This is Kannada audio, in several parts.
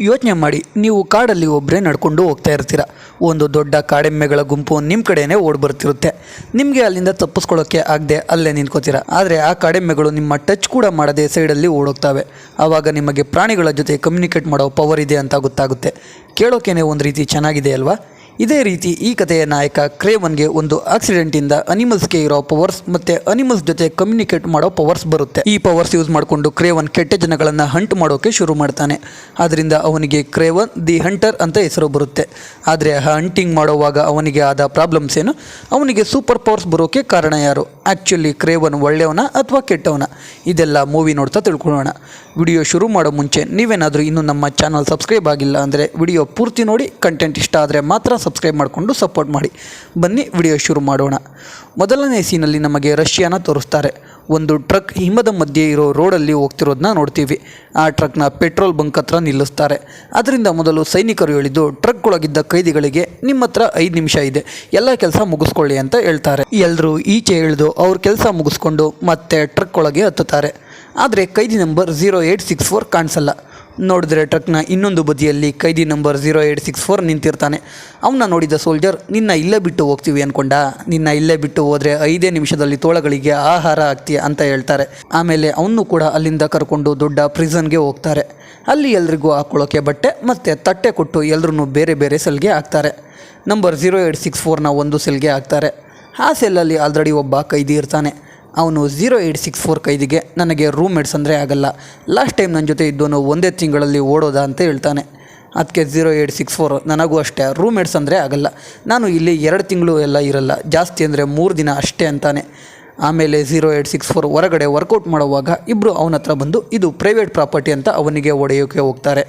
ಯೋಚನೆ ಮಾಡಿ, ನೀವು ಕಾಡಲ್ಲಿ ಒಬ್ಬರೇ ನಡ್ಕೊಂಡು ಹೋಗ್ತಾ ಇರ್ತೀರ. ಒಂದು ದೊಡ್ಡ ಕಾಡೆಮ್ಮೆಗಳ ಗುಂಪು ನಿಮ್ಮ ಕಡೆನೇ ಓಡಿ ಬರ್ತಿರುತ್ತೆ. ನಿಮಗೆ ಅಲ್ಲಿಂದ ತಪ್ಪಿಸ್ಕೊಳ್ಳೋಕ್ಕೆ ಆಗದೆ ಅಲ್ಲೇ ನಿಂತ್ಕೋತೀರ. ಆದರೆ ಆ ಕಾಡೆಮ್ಮೆಗಳು ನಿಮ್ಮ ಟಚ್ ಕೂಡ ಮಾಡದೆ ಸೈಡಲ್ಲಿ ಓಡೋಗ್ತವೆ. ಆವಾಗ ನಿಮಗೆ ಪ್ರಾಣಿಗಳ ಜೊತೆ ಕಮ್ಯುನಿಕೇಟ್ ಮಾಡೋ ಪವರ್ ಇದೆ ಅಂತ ಗೊತ್ತಾಗುತ್ತೆ. ಕೇಳೋಕ್ಕೇನೆ ಒಂದು ರೀತಿ ಚೆನ್ನಾಗಿದೆ ಅಲ್ವಾ? ಇದೇ ರೀತಿ ಈ ಕಥೆಯ ನಾಯಕ ಕ್ರೇವನ್ಗೆ ಒಂದು ಆಕ್ಸಿಡೆಂಟಿಂದ ಅನಿಮಲ್ಸ್ಗೆ ಇರೋ ಪವರ್ಸ್ ಮತ್ತು ಅನಿಮಲ್ಸ್ ಜೊತೆ ಕಮ್ಯುನಿಕೇಟ್ ಮಾಡೋ ಪವರ್ಸ್ ಬರುತ್ತೆ. ಈ ಪವರ್ಸ್ ಯೂಸ್ ಮಾಡಿಕೊಂಡು ಕ್ರೇವನ್ ಕೆಟ್ಟ ಜನಗಳನ್ನು ಹಂಟ್ ಮಾಡೋಕ್ಕೆ ಶುರು ಮಾಡ್ತಾನೆ. ಆದ್ದರಿಂದ ಅವನಿಗೆ ಕ್ರೇವನ್ ದಿ ಹಂಟರ್ ಅಂತ ಹೆಸರು ಬರುತ್ತೆ. ಆದರೆ ಆ ಹಂಟಿಂಗ್ ಮಾಡೋವಾಗ ಅವನಿಗೆ ಆದ ಪ್ರಾಬ್ಲಮ್ಸ್ ಏನು? ಅವನಿಗೆ ಸೂಪರ್ ಪವರ್ಸ್ ಬರೋಕ್ಕೆ ಕಾರಣ ಯಾರು? ಆ್ಯಕ್ಚುಲಿ ಕ್ರೇವನ್ ಒಳ್ಳೆಯವನ ಅಥವಾ ಕೆಟ್ಟವನ? ಇದೆಲ್ಲ ಮೂವಿ ನೋಡ್ತಾ ತಿಳ್ಕೊಳ್ಳೋಣ. ವಿಡಿಯೋ ಶುರು ಮಾಡೋ ಮುಂಚೆ ನೀವೇನಾದರೂ ಇನ್ನೂ ನಮ್ಮ ಚಾನಲ್ ಸಬ್ಸ್ಕ್ರೈಬ್ ಆಗಿಲ್ಲ ಅಂದರೆ ವಿಡಿಯೋ ಪೂರ್ತಿ ನೋಡಿ. ಕಂಟೆಂಟ್ ಇಷ್ಟ ಆದರೆ ಮಾತ್ರ ಸಬ್ಸ್ಕ್ರೈಬ್ ಮಾಡಿಕೊಂಡು ಸಪೋರ್ಟ್ ಮಾಡಿ. ಬನ್ನಿ ವಿಡಿಯೋ ಶುರು ಮಾಡೋಣ. ಮೊದಲನೇ ಸೀನಲ್ಲಿ ನಮಗೆ ರಷ್ಯಾನ ತೋರಿಸ್ತಾರೆ. ಒಂದು ಟ್ರಕ್ ಹಿಮದ ಮಧ್ಯೆ ಇರೋ ರೋಡಲ್ಲಿ ಹೋಗ್ತಿರೋದನ್ನ ನೋಡ್ತೀವಿ. ಆ ಟ್ರಕ್ನ ಪೆಟ್ರೋಲ್ ಬಂಕ್ ಹತ್ರ ನಿಲ್ಲಿಸ್ತಾರೆ. ಅದರಿಂದ ಮೊದಲು ಸೈನಿಕರು ಹೇಳಿದ್ದು ಟ್ರಕ್ ಒಳಗಿದ್ದ ಕೈದಿಗಳಿಗೆ, ನಿಮ್ಮ ಹತ್ರ 5 ನಿಮಿಷ ಇದೆ, ಎಲ್ಲ ಕೆಲಸ ಮುಗಿಸ್ಕೊಳ್ಳಿ ಅಂತ ಹೇಳ್ತಾರೆ. ಎಲ್ಲರೂ ಈಚೆ ಇಳಿದು ಅವ್ರ ಕೆಲಸ ಮುಗಿಸ್ಕೊಂಡು ಮತ್ತೆ ಟ್ರಕ್ ಒಳಗೆ ಹತ್ತುತ್ತಾರೆ. ಆದರೆ ಕೈದಿ ನಂಬರ್ 0864 ಕಾಣಿಸಲ್ಲ. ನೋಡಿದ್ರೆ ಟ್ರಕ್ನ ಇನ್ನೊಂದು ಬದಿಯಲ್ಲಿ ಕೈದಿ ನಂಬರ್ 0864 ನಿಂತಿರ್ತಾನೆ. ಅವನ್ನ ನೋಡಿದ ಸೋಲ್ಜರ್, ನಿನ್ನ ಇಲ್ಲೇ ಬಿಟ್ಟು ಹೋಗ್ತೀವಿ ಅಂದ್ಕೊಂಡ, ನಿನ್ನ ಇಲ್ಲೇ ಬಿಟ್ಟು ಹೋದರೆ 5 ನಿಮಿಷದಲ್ಲಿ ತೋಳಗಳಿಗೆ ಆಹಾರ ಆಗ್ತೀಯ ಅಂತ ಹೇಳ್ತಾರೆ. ಆಮೇಲೆ ಅವನು ಕೂಡ ಅಲ್ಲಿಂದ ಕರ್ಕೊಂಡು ದೊಡ್ಡ ಪ್ರಿಸನ್ಗೆ ಹೋಗ್ತಾರೆ. ಅಲ್ಲಿ ಎಲ್ರಿಗೂ ಹಾಕೊಳ್ಳೋಕೆ ಬಟ್ಟೆ ಮತ್ತು ತಟ್ಟೆ ಕೊಟ್ಟು ಎಲ್ಲರೂ ಬೇರೆ ಬೇರೆ ಸೆಲ್ಗೆ ಹಾಕ್ತಾರೆ. ನಂಬರ್ 0864ನ ಒಂದು ಸೆಲ್ಗೆ ಹಾಕ್ತಾರೆ. ಆ ಸೆಲ್ಲಲ್ಲಿ ಆಲ್ರೆಡಿ ಒಬ್ಬ ಕೈದಿ ಇರ್ತಾನೆ. ಅವನು 0864 ಕೈದಿಗೆ, ನನಗೆ ರೂಮ್ಮೇಟ್ಸ್ ಅಂದರೆ ಆಗಲ್ಲ, ಲಾಸ್ಟ್ ಟೈಮ್ ನನ್ನ ಜೊತೆ ಇದ್ದವನು 1 ತಿಂಗಳಲ್ಲಿ ಓಡೋದ ಅಂತ ಹೇಳ್ತಾನೆ. ಅದಕ್ಕೆ 0864, ನನಗೂ ಅಷ್ಟೇ, ರೂಮ್ಮೇಟ್ಸ್ ಅಂದರೆ ಆಗಲ್ಲ, ನಾನು ಇಲ್ಲಿ 2 ತಿಂಗಳು ಎಲ್ಲ ಇರಲ್ಲ, ಜಾಸ್ತಿ ಅಂದರೆ 3 ದಿನ ಅಷ್ಟೇ ಅಂತಾನೆ. ಆಮೇಲೆ 0864 ಹೊರಗಡೆ ವರ್ಕೌಟ್ ಮಾಡುವಾಗ ಇಬ್ಬರು ಅವನ ಹತ್ರ ಬಂದು ಇದು ಪ್ರೈವೇಟ್ ಪ್ರಾಪರ್ಟಿ ಅಂತ ಅವನಿಗೆ ಹೊಡೆಯೋಕ್ಕೆ ಹೋಗ್ತಾರೆ.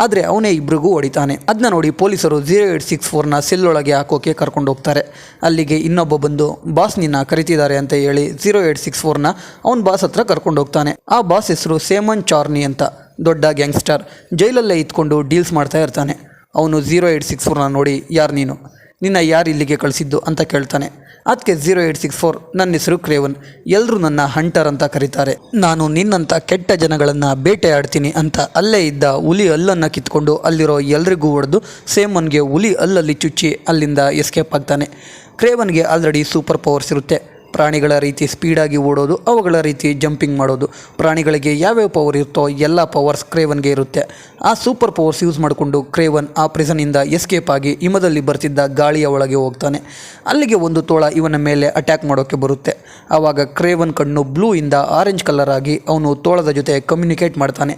ಆದರೆ ಅವನೇ ಇಬ್ಬರಿಗೂ ಹೊಡಿತಾನೆ. ಅದನ್ನ ನೋಡಿ ಪೊಲೀಸರು 0864ನ ಸೆಲ್ಲೊಳಗೆ ಹಾಕೋಕ್ಕೆ ಕರ್ಕೊಂಡು ಹೋಗ್ತಾರೆ. ಅಲ್ಲಿಗೆ ಇನ್ನೊಬ್ಬ ಬಂದು, ಬಾಸ್ ನಿನ್ನ ಕರಿತಿದ್ದಾರೆ ಅಂತ ಹೇಳಿ 0864ನ ಅವನ ಬಾಸ್ ಹತ್ರ ಕರ್ಕೊಂಡು ಹೋಗ್ತಾನೆ. ಆ ಬಾಸ್ ಹೆಸರು ಸೇಮನ್ ಚಾರ್ನಿ ಅಂತ, ದೊಡ್ಡ ಗ್ಯಾಂಗ್ಸ್ಟರ್, ಜೈಲಲ್ಲೇ ಇದ್ಕೊಂಡು ಡೀಲ್ಸ್ ಮಾಡ್ತಾ ಇರ್ತಾನೆ. ಅವನು 0864ನ ನೋಡಿ, ಯಾರು ನೀನು, ನಿನ್ನ ಯಾರು ಇಲ್ಲಿಗೆ ಕಳಿಸಿದ್ದು ಅಂತ ಕೇಳ್ತಾನೆ. ಅದಕ್ಕೆ 0864, ನನ್ನ ಹೆಸರು ಕ್ರೇವನ್, ಎಲ್ಲರೂ ನನ್ನ ಹಂಟರ್ ಅಂತ ಕರೀತಾರೆ, ನಾನು ನಿನ್ನಂಥ ಕೆಟ್ಟ ಜನಗಳನ್ನು ಬೇಟೆಯಾಡ್ತೀನಿ ಅಂತ ಅಲ್ಲೇ ಇದ್ದ ಹುಲಿ ಹಲ್ಲನ್ನು ಕಿತ್ಕೊಂಡು ಅಲ್ಲಿರೋ ಎಲ್ರಿಗೂ ಹೊಡೆದು ಸೇಮನ್ಗೆ ಹುಲಿ ಹಲ್ಲಲ್ಲಿ ಚುಚ್ಚಿ ಅಲ್ಲಿಂದ ಎಸ್ಕೇಪ್ ಆಗ್ತಾನೆ. ಕ್ರೇವನ್ಗೆ ಆಲ್ರೆಡಿ ಸೂಪರ್ ಪವರ್ಸ್ ಇರುತ್ತೆ. ಪ್ರಾಣಿಗಳ ರೀತಿ ಸ್ಪೀಡಾಗಿ ಓಡೋದು, ಅವುಗಳ ರೀತಿ ಜಂಪಿಂಗ್ ಮಾಡೋದು. ಪ್ರಾಣಿಗಳಿಗೆ ಯಾವ್ಯಾವ ಪವರ್ ಇರುತ್ತೋ ಎಲ್ಲ ಪವರ್ಸ್ ಕ್ರೇವನ್ಗೆ ಇರುತ್ತೆ. ಆ ಸೂಪರ್ ಪವರ್ಸ್ ಯೂಸ್ ಮಾಡಿಕೊಂಡು ಕ್ರೇವನ್ ಆ ಪ್ರಿಸನ್ನಿಂದ ಎಸ್ಕೇಪ್ ಆಗಿ ಹಿಮದಲ್ಲಿ ಬರ್ತಿದ್ದ ಗಾಳಿಯ ಒಳಗೆ ಹೋಗ್ತಾನೆ. ಅಲ್ಲಿಗೆ ಒಂದು ತೋಳ ಇವನ ಮೇಲೆ ಅಟ್ಯಾಕ್ ಮಾಡೋಕ್ಕೆ ಬರುತ್ತೆ. ಆವಾಗ ಕ್ರೇವನ್ ಕಣ್ಣು ಬ್ಲೂ ಇಂದ ಆರೆಂಜ್ ಕಲರ್ ಆಗಿ ಅವನು ತೋಳದ ಜೊತೆ ಕಮ್ಯುನಿಕೇಟ್ ಮಾಡ್ತಾನೆ.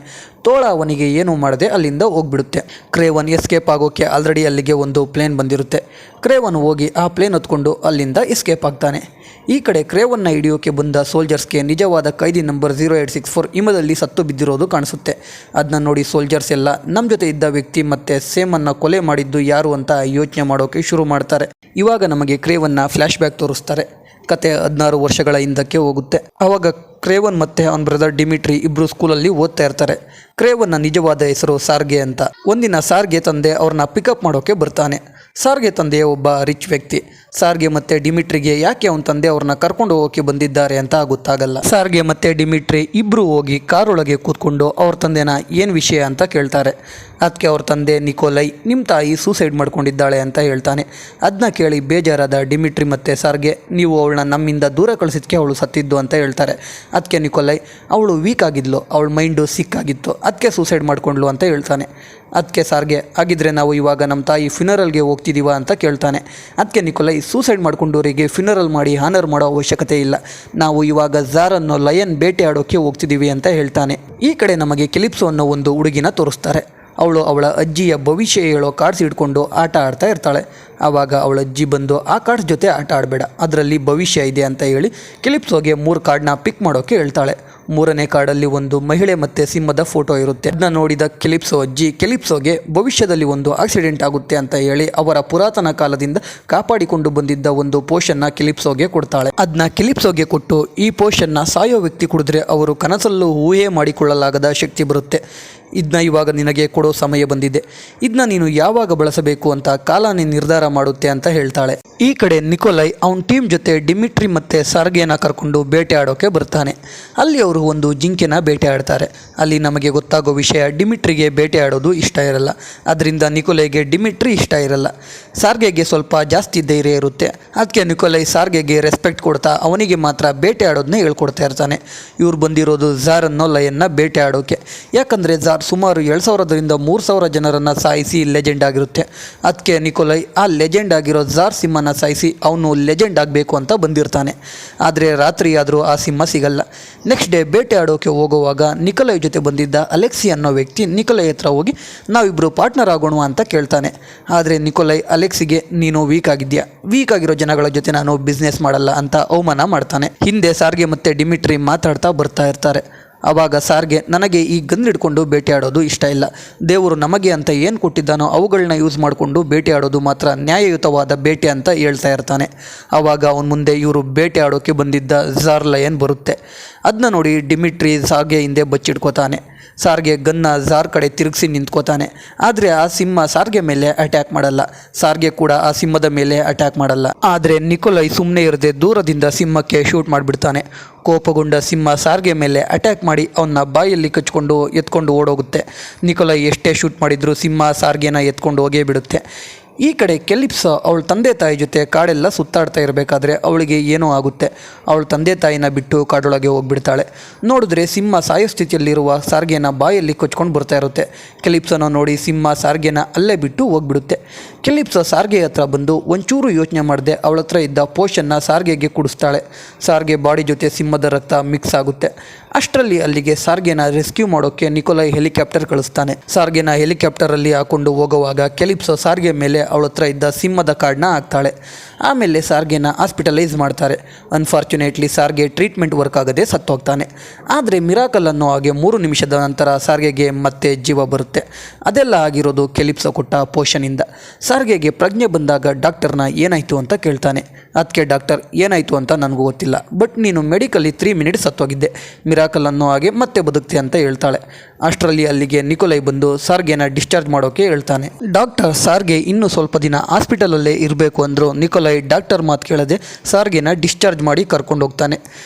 ತೋಳ ಅವನಿಗೆ ಏನೂ ಮಾಡದೆ ಅಲ್ಲಿಂದ ಹೋಗ್ಬಿಡುತ್ತೆ. ಕ್ರೇವನ್ ಎಸ್ಕೇಪ್ ಆಗೋಕ್ಕೆ ಆಲ್ರೆಡಿ ಅಲ್ಲಿಗೆ ಒಂದು ಪ್ಲೇನ್ ಬಂದಿರುತ್ತೆ. ಕ್ರೇವನ್ ಹೋಗಿ ಆ ಪ್ಲೇನ್ ಹೊತ್ಕೊಂಡು ಅಲ್ಲಿಂದ ಎಸ್ಕೇಪ್ ಆಗ್ತಾನೆ. ಈ ಕಡೆ ಕ್ರೇವನ್ನ ಹಿಡಿಯೋಕೆ ಬಂದ ಸೋಲ್ಜರ್ಸ್ಗೆ ನಿಜವಾದ ಕೈದಿ ನಂಬರ್ 0864 ಹಿಮದಲ್ಲಿ ಸತ್ತು ಬಿದ್ದಿರೋದು ಕಾಣಿಸುತ್ತೆ. ಅದನ್ನ ನೋಡಿ ಸೋಲ್ಜರ್ಸ್ ಎಲ್ಲ ನಮ್ಮ ಜೊತೆ ಇದ್ದ ವ್ಯಕ್ತಿ ಮತ್ತು ಸೇಮನ್ನ ಕೊಲೆ ಮಾಡಿದ್ದು ಯಾರು ಅಂತ ಯೋಚನೆ ಮಾಡೋಕೆ ಶುರು ಮಾಡ್ತಾರೆ. ಇವಾಗ ನಮಗೆ ಕ್ರೇವನ್ನ ಫ್ಲ್ಯಾಶ್ ಬ್ಯಾಕ್ ತೋರಿಸ್ತಾರೆ. ಕತೆ 16 ವರ್ಷಗಳ ಹಿಂದಕ್ಕೆ ಹೋಗುತ್ತೆ. ಆವಾಗ ಕ್ರೇವನ್ ಮತ್ತು ಅವನ ಬ್ರದರ್ ಡಿಮಿಟ್ರಿ ಇಬ್ಬರು ಸ್ಕೂಲಲ್ಲಿ ಓದ್ತಾ ಇರ್ತಾರೆ. ಕ್ರೇವನ್ನ ನಿಜವಾದ ಹೆಸರು ಸಾರ್ಗೆ ಅಂತ. ಒಂದಿನ ಸಾರ್ಗೆ ತಂದೆ ಅವ್ರನ್ನ ಪಿಕಪ್ ಮಾಡೋಕ್ಕೆ ಬರ್ತಾನೆ. ಸಾರ್ಗೆ ತಂದೆ ಒಬ್ಬ ರಿಚ್ ವ್ಯಕ್ತಿ. ಸಾರ್ಗೆ ಮತ್ತು ಡಿಮಿಟ್ರಿಗೆ ಯಾಕೆ ಅವನ ತಂದೆ ಅವ್ರನ್ನ ಕರ್ಕೊಂಡು ಹೋಗೋಕ್ಕೆ ಬಂದಿದ್ದಾರೆ ಅಂತ ಗೊತ್ತಾಗಲ್ಲ. ಸಾರ್ಗೆ ಮತ್ತು ಡಿಮಿಟ್ರಿ ಇಬ್ಬರು ಹೋಗಿ ಕಾರೊಳಗೆ ಕೂತ್ಕೊಂಡು ಅವ್ರ ತಂದೆನ ಏನು ವಿಷಯ ಅಂತ ಕೇಳ್ತಾರೆ. ಅದಕ್ಕೆ ಅವ್ರ ತಂದೆ ನಿಕೋಲೈ, ನಿಮ್ಮ ತಾಯಿ ಸೂಸೈಡ್ ಮಾಡ್ಕೊಂಡಿದ್ದಾಳೆ ಅಂತ ಹೇಳ್ತಾನೆ. ಅದನ್ನ ಕೇಳಿ ಬೇಜಾರಾದ ಡಿಮಿಟ್ರಿ ಮತ್ತು ಸಾರ್ಗೆ, ನೀವು ಅವಳನ್ನ ನಮ್ಮಿಂದ ದೂರ ಕಳಿಸಿದ್ಕೆ ಅವಳು ಸತ್ತಿದ್ದು ಅಂತ ಹೇಳ್ತಾರೆ. ಅದಕ್ಕೆ ನಿಕೋಲೈ, ಅವಳು ವೀಕ್ ಆಗಿದ್ಲು, ಅವಳ ಮೈಂಡು ಸಿಕ್ಕಾಗಿತ್ತು, ಅದಕ್ಕೆ ಸೂಸೈಡ್ ಮಾಡ್ಕೊಂಡ್ಲು ಅಂತ ಹೇಳ್ತಾನೆ. ಅದಕ್ಕೆ ಸಾರ್ಗೆ, ಆಗಿದ್ರೆ ನಾವು ಇವಾಗ ನಮ್ಮ ತಾಯಿ ಫ್ಯುನರಲ್ಗೆ ಹೋಗ್ತಿದ್ದೀವ ಅಂತ ಕೇಳ್ತಾನೆ. ಅದಕ್ಕೆ ನಿಕೋಲೈ, ಸೂಸೈಡ್ ಮಾಡ್ಕೊಂಡವರಿಗೆ ಫ್ಯುನರಲ್ ಮಾಡಿ ಹಾನರ್ ಮಾಡೋ ಅವಶ್ಯಕತೆ ಇಲ್ಲ, ನಾವು ಇವಾಗ ಝಾರ್ ಅನ್ನೋ ಲಯನ್ ಬೇಟೆ ಆಡೋಕ್ಕೆ ಹೋಗ್ತಿದ್ದೀವಿ ಅಂತ ಹೇಳ್ತಾನೆ. ಈ ಕಡೆ ನಮಗೆ ಕೆಲಿಪ್ಸೋ ಅನ್ನೋ ಒಂದು ಹುಡುಗಿನ ತೋರಿಸ್ತಾರೆ. ಅವಳು ಅವಳ ಅಜ್ಜಿಯ ಭವಿಷ್ಯ ಹೇಳೋ ಕಾರ್ಡ್ಸ್ ಇಟ್ಕೊಂಡು ಆಟ ಆಡ್ತಾ ಇರ್ತಾಳೆ. ಆವಾಗ ಅವಳ ಅಜ್ಜಿ ಬಂದು, ಆ ಕಾರ್ಡ್ಸ್ ಜೊತೆ ಆಟ ಆಡಬೇಡ, ಅದರಲ್ಲಿ ಭವಿಷ್ಯ ಇದೆ ಅಂತ ಹೇಳಿ ಕೆಲಿಪ್ಸೋಗೆ 3 ಕಾರ್ಡ್ನ ಪಿಕ್ ಮಾಡೋಕ್ಕೆ ಹೇಳ್ತಾಳೆ. 3ನೇ ಕಾರ್ಡಲ್ಲಿ ಒಂದು ಮಹಿಳೆ ಮತ್ತು ಸಿಂಹದ ಫೋಟೋ ಇರುತ್ತೆ. ಅದನ್ನ ನೋಡಿದ ಕೆಲಿಪ್ಸೋ ಅಜ್ಜಿ ಕೆಲಿಪ್ಸೋಗೆ ಭವಿಷ್ಯದಲ್ಲಿ ಒಂದು ಆಕ್ಸಿಡೆಂಟ್ ಆಗುತ್ತೆ ಅಂತ ಹೇಳಿ ಅವರ ಪುರಾತನ ಕಾಲದಿಂದ ಕಾಪಾಡಿಕೊಂಡು ಬಂದಿದ್ದ ಒಂದು ಪೋಷನ್ನ ಕೆಲಿಪ್ಸೋಗೆ ಕೊಡ್ತಾಳೆ. ಅದನ್ನ ಕೆಲಿಪ್ಸೋಗೆ ಕೊಟ್ಟು, ಈ ಪೋಷನ್ನ ಸಾಯೋ ವ್ಯಕ್ತಿ ಕುಡಿದ್ರೆ ಅವರು ಕನಸಲ್ಲೂ ಊಹೆ ಮಾಡಿಕೊಳ್ಳಲಾಗದ ಶಕ್ತಿ ಬರುತ್ತೆ, ಇದನ್ನ ಇವಾಗ ನಿನಗೆ ಕೊಡೋ ಸಮಯ ಬಂದಿದೆ. ಇದನ್ನ ನೀನು ಯಾವಾಗ ಬಳಸಬೇಕು ಅಂತ ಕಾಲನೇ ನಿರ್ಧಾರ ಮಾಡುತ್ತೆ ಅಂತ ಹೇಳ್ತಾಳೆ. ಈ ಕಡೆ ನಿಕೋಲೈ ಅವನ ಟೀಮ್ ಜೊತೆ ಡಿಮಿಟ್ರಿ ಮತ್ತು ಸಾರ್ಗೆನ ಕರ್ಕೊಂಡು ಬೇಟೆ ಆಡೋಕೆ ಬರ್ತಾನೆ. ಅಲ್ಲಿ ಅವರು ಒಂದು ಜಿಂಕೆನ ಬೇಟೆ ಆಡ್ತಾರೆ. ಅಲ್ಲಿ ನಮಗೆ ಗೊತ್ತಾಗೋ ವಿಷಯ, ಡಿಮಿಟ್ರಿಗೆ ಬೇಟೆ ಆಡೋದು ಇಷ್ಟ ಇರಲ್ಲ. ಅದರಿಂದ ನಿಕೋಲೈಗೆ ಡಿಮಿಟ್ರಿ ಇಷ್ಟ ಇರಲ್ಲ. ಸಾರ್ಗೆಗೆ ಸ್ವಲ್ಪ ಜಾಸ್ತಿ ಧೈರ್ಯ ಇರುತ್ತೆ. ಅದಕ್ಕೆ ನಿಕೋಲೈ ಸಾರ್ಗೆಗೆ ರೆಸ್ಪೆಕ್ಟ್ ಕೊಡ್ತಾ ಅವನಿಗೆ ಮಾತ್ರ ಬೇಟೆ ಆಡೋದನ್ನ ಹೇಳ್ಕೊಡ್ತಾ ಇರ್ತಾನೆ. ಇವ್ರು ಬಂದಿರೋದು ಝಾರ್ ಅನ್ನೋ ಲಯನ್ನ ಬೇಟೆ ಆಡೋಕೆ. ಯಾಕಂದರೆ ಝಾರ್ ಸುಮಾರು 2000ರಿಂದ 3000 ಜನರನ್ನು ಸಾಯಿಸಿ ಲೆಜೆಂಡ್ ಆಗಿರುತ್ತೆ. ಅದಕ್ಕೆ ನಿಕೋಲೈ ಆ ಲೆಜೆಂಡ್ ಆಗಿರೋ ಝಾರ್ ಸಿಂಹನ ಸಾಯಿಸಿ ಅವನು ಲೆಜೆಂಡ್ ಆಗಬೇಕು ಅಂತ ಬಂದಿರ್ತಾನೆ. ಆದರೆ ರಾತ್ರಿ ಆದರೂ ಆ ಸಿಂಹ ಸಿಗಲ್ಲ. ನೆಕ್ಸ್ಟ್ ಡೇ ಬೇಟೆ ಆಡೋಕೆ ಹೋಗುವಾಗ ನಿಕೋಲೈ ಜೊತೆ ಬಂದಿದ್ದ ಅಲೆಕ್ಸಿ ಅನ್ನೋ ವ್ಯಕ್ತಿ ನಿಕೋಲೈ ಹತ್ರ ಹೋಗಿ ನಾವಿಬ್ಬರು ಪಾರ್ಟ್ನರ್ ಆಗೋಣ ಅಂತ ಕೇಳ್ತಾನೆ. ಆದರೆ ನಿಕೋಲೈ ಅಲೆಕ್ಸಿಗೆ ನೀನು ವೀಕ್ ಆಗಿದ್ಯಾ, ವೀಕ್ ಆಗಿರೋ ಜನಗಳ ಜೊತೆ ನಾನು ಬಿಸ್ನೆಸ್ ಮಾಡಲ್ಲ ಅಂತ ಅವಮಾನ ಮಾಡ್ತಾನೆ. ಹಿಂದೆ ಸಾರ್ಗೆ ಮತ್ತು ಡಿಮಿಟ್ರಿ ಮಾತಾಡ್ತಾ ಬರ್ತಾ ಇರ್ತಾರೆ. ಆವಾಗ ಸಾರ್ಗೆ ನನಗೆ ಈ ಗನ್ ಹಿಡ್ಕೊಂಡು ಬೇಟೆ ಆಡೋದು ಇಷ್ಟ ಇಲ್ಲ. ದೇವರು ನಮಗೆ ಅಂತ ಏನು ಕೊಟ್ಟಿದ್ದಾನೋ ಅವುಗಳನ್ನ ಯೂಸ್ ಮಾಡಿಕೊಂಡು ಬೇಟೆ ಆಡೋದು ಮಾತ್ರ ನ್ಯಾಯಯುತವಾದ ಬೇಟೆ ಅಂತ ಹೇಳ್ತಾ ಇರ್ತಾನೆ. ಆವಾಗ ಅವನ ಮುಂದೆ ಇವರು ಬೇಟೆ ಆಡೋಕ್ಕೆ ಬಂದಿದ್ದ ಝಾರ್ ಲಯನ್ ಬರುತ್ತೆ. ಅದನ್ನ ನೋಡಿ ಡಿಮಿಟ್ರಿ ಸಾರ್ಗೆ ಹಿಂದೆ ಬಚ್ಚಿಡ್ಕೋತಾನೆ. ಸಾರ್ಗೆ ಗನ್ನ ಝಾರ್ ಕಡೆ ತಿರುಗಿಸಿ ನಿಂತ್ಕೋತಾನೆ. ಆದರೆ ಆ ಸಿಂಹ ಸಾರ್ಗೆ ಮೇಲೆ ಅಟ್ಯಾಕ್ ಮಾಡಲ್ಲ. ಸಾರ್ಗೆ ಕೂಡ ಆ ಸಿಂಹದ ಮೇಲೆ ಅಟ್ಯಾಕ್ ಮಾಡಲ್ಲ. ಆದರೆ ನಿಕೋಲೈ ಸುಮ್ಮನೆ ಇರದೆ ದೂರದಿಂದ ಸಿಂಹಕ್ಕೆ ಶೂಟ್ ಮಾಡಿಬಿಡ್ತಾನೆ. ಕೋಪಗೊಂಡ ಸಿಂಹ ಸಾರ್ಗೆ ಮೇಲೆ ಅಟ್ಯಾಕ್ ಮಾಡಿ ಅವನ್ನ ಬಾಯಲ್ಲಿ ಕಚ್ಕೊಂಡು ಎತ್ಕೊಂಡು ಓಡೋಗುತ್ತೆ. ನಿಕೋಲೈ ಎಷ್ಟೇ ಶೂಟ್ ಮಾಡಿದರೂ ಸಿಂಹ ಸಾರ್ಗೆನ ಎತ್ಕೊಂಡು ಹೋಗೇ ಬಿಡುತ್ತೆ. ಈ ಕಡೆ ಕೆಲಿಪ್ಸ ಅವಳ ತಂದೆ ತಾಯಿ ಜೊತೆ ಕಾಡೆಲ್ಲ ಸುತ್ತಾಡ್ತಾ ಇರಬೇಕಾದ್ರೆ ಅವಳಿಗೆ ಏನೋ ಆಗುತ್ತೆ. ಅವಳ ತಂದೆ ತಾಯಿನ ಬಿಟ್ಟು ಕಾಡೊಳಗೆ ಹೋಗ್ಬಿಡ್ತಾಳೆ. ನೋಡಿದ್ರೆ ಸಿಂಹ ಸಾಯೋ ಸ್ಥಿತಿಯಲ್ಲಿರುವ ಸಾರ್ಗೆನ ಬಾಯಲ್ಲಿ ಕೊಚ್ಕೊಂಡು ಬರ್ತಾ ಇರುತ್ತೆ. ಕೆಲಿಪ್ಸನ ನೋಡಿ ಸಿಂಹ ಸಾರ್ಗೆನ ಅಲ್ಲೇ ಬಿಟ್ಟು ಹೋಗ್ಬಿಡುತ್ತೆ. ಕೆಲಿಪ್ಸ ಸಾರ್ಗೆ ಹತ್ರ ಬಂದು ಒಂಚೂರು ಯೋಚನೆ ಮಾಡದೆ ಅವಳ ಹತ್ರ ಇದ್ದ ಪೋಷನ್ನ ಸಾರ್ಗೆಗೆ ಕುಡಿಸ್ತಾಳೆ. ಸಾರ್ಗೆ ಬಾಡಿ ಜೊತೆ ಸಿಂಹದ ರಕ್ತ ಮಿಕ್ಸ್ ಆಗುತ್ತೆ. ಅಷ್ಟರಲ್ಲಿ ಅಲ್ಲಿಗೆ ಸಾರ್ಗೆನ ರೆಸ್ಕ್ಯೂ ಮಾಡೋಕ್ಕೆ ನಿಕೋಲೈ ಹೆಲಿಕಾಪ್ಟರ್ ಕಳಿಸ್ತಾನೆ. ಸಾರ್ಗೆನ ಹೆಲಿಕಾಪ್ಟರಲ್ಲಿ ಹಾಕೊಂಡು ಹೋಗುವಾಗ ಕೆಲಿಪ್ಸ ಸಾರ್ಗೆ ಮೇಲೆ ಅವಳ ಹತ್ರ ಇದ್ದ ಸಿಂಹದ ಕಾರ್ಡ್ನ ಹಾಕ್ತಾಳೆ. ಆಮೇಲೆ ಸಾರ್ಗೆನ ಹಾಸ್ಪಿಟಲೈಸ್ ಮಾಡ್ತಾರೆ. ಅನ್ಫಾರ್ಚುನೇಟ್ಲಿ ಸಾರ್ಗೆ ಟ್ರೀಟ್ಮೆಂಟ್ ವರ್ಕ್ ಆಗದೆ ಸತ್ತೋಗ್ತಾನೆ. ಆದರೆ ಮಿರಾಕಲ್ ಅನ್ನೋ ಹಾಗೆ 3 ನಿಮಿಷದ ನಂತರ ಸಾರ್ಗೆಗೆ ಮತ್ತೆ ಜೀವ ಬರುತ್ತೆ. ಅದೆಲ್ಲ ಆಗಿರೋದು ಕೆಲಿಪ್ಸ ಕೊಟ್ಟ ಪೋಷನಿಂದ. ಸಾರ್ಗೆಗೆ ಪ್ರಜ್ಞೆ ಬಂದಾಗ ಡಾಕ್ಟರ್ನ ಏನಾಯಿತು ಅಂತ ಕೇಳ್ತಾನೆ. ಅದಕ್ಕೆ ಡಾಕ್ಟರ್ ಏನಾಯಿತು ಅಂತ ನನಗೂ ಗೊತ್ತಿಲ್ಲ, ಬಟ್ ನೀನು ಮೆಡಿಕಲಿ 3 ಮಿನಿಟ್ಸ್ ಸತ್ತೋಗಿದ್ದೆ, ಮಿರಾಕಲ್ ಅನ್ನೋ ಹಾಗೆ ಮತ್ತೆ ಬದುಕ್ತೆ ಅಂತ ಹೇಳ್ತಾಳೆ. ಅಷ್ಟರಲ್ಲಿ ಅಲ್ಲಿಗೆ ನಿಕೋಲೈ ಬಂದು ಸಾರ್ಗೆನ ಡಿಸ್ಚಾರ್ಜ್ ಮಾಡೋಕೆ ಹೇಳ್ತಾನೆ. ಡಾಕ್ಟರ್ ಸಾರ್ಗೆ ಇನ್ನೂ ಸ್ವಲ್ಪ ದಿನ ಹಾಸ್ಪಿಟಲಲ್ಲೇ ಇರಬೇಕು ಅಂದರು. ನಿಕೋಲೈ ಡಾಕ್ಟರ್ ಮಾತು ಕೇಳದೆ ಸಾರ್ಗೆನ ಡಿಸ್ಚಾರ್ಜ್ ಮಾಡಿ ಕರ್ಕೊಂಡು ಹೋಗ್ತಾನೆ.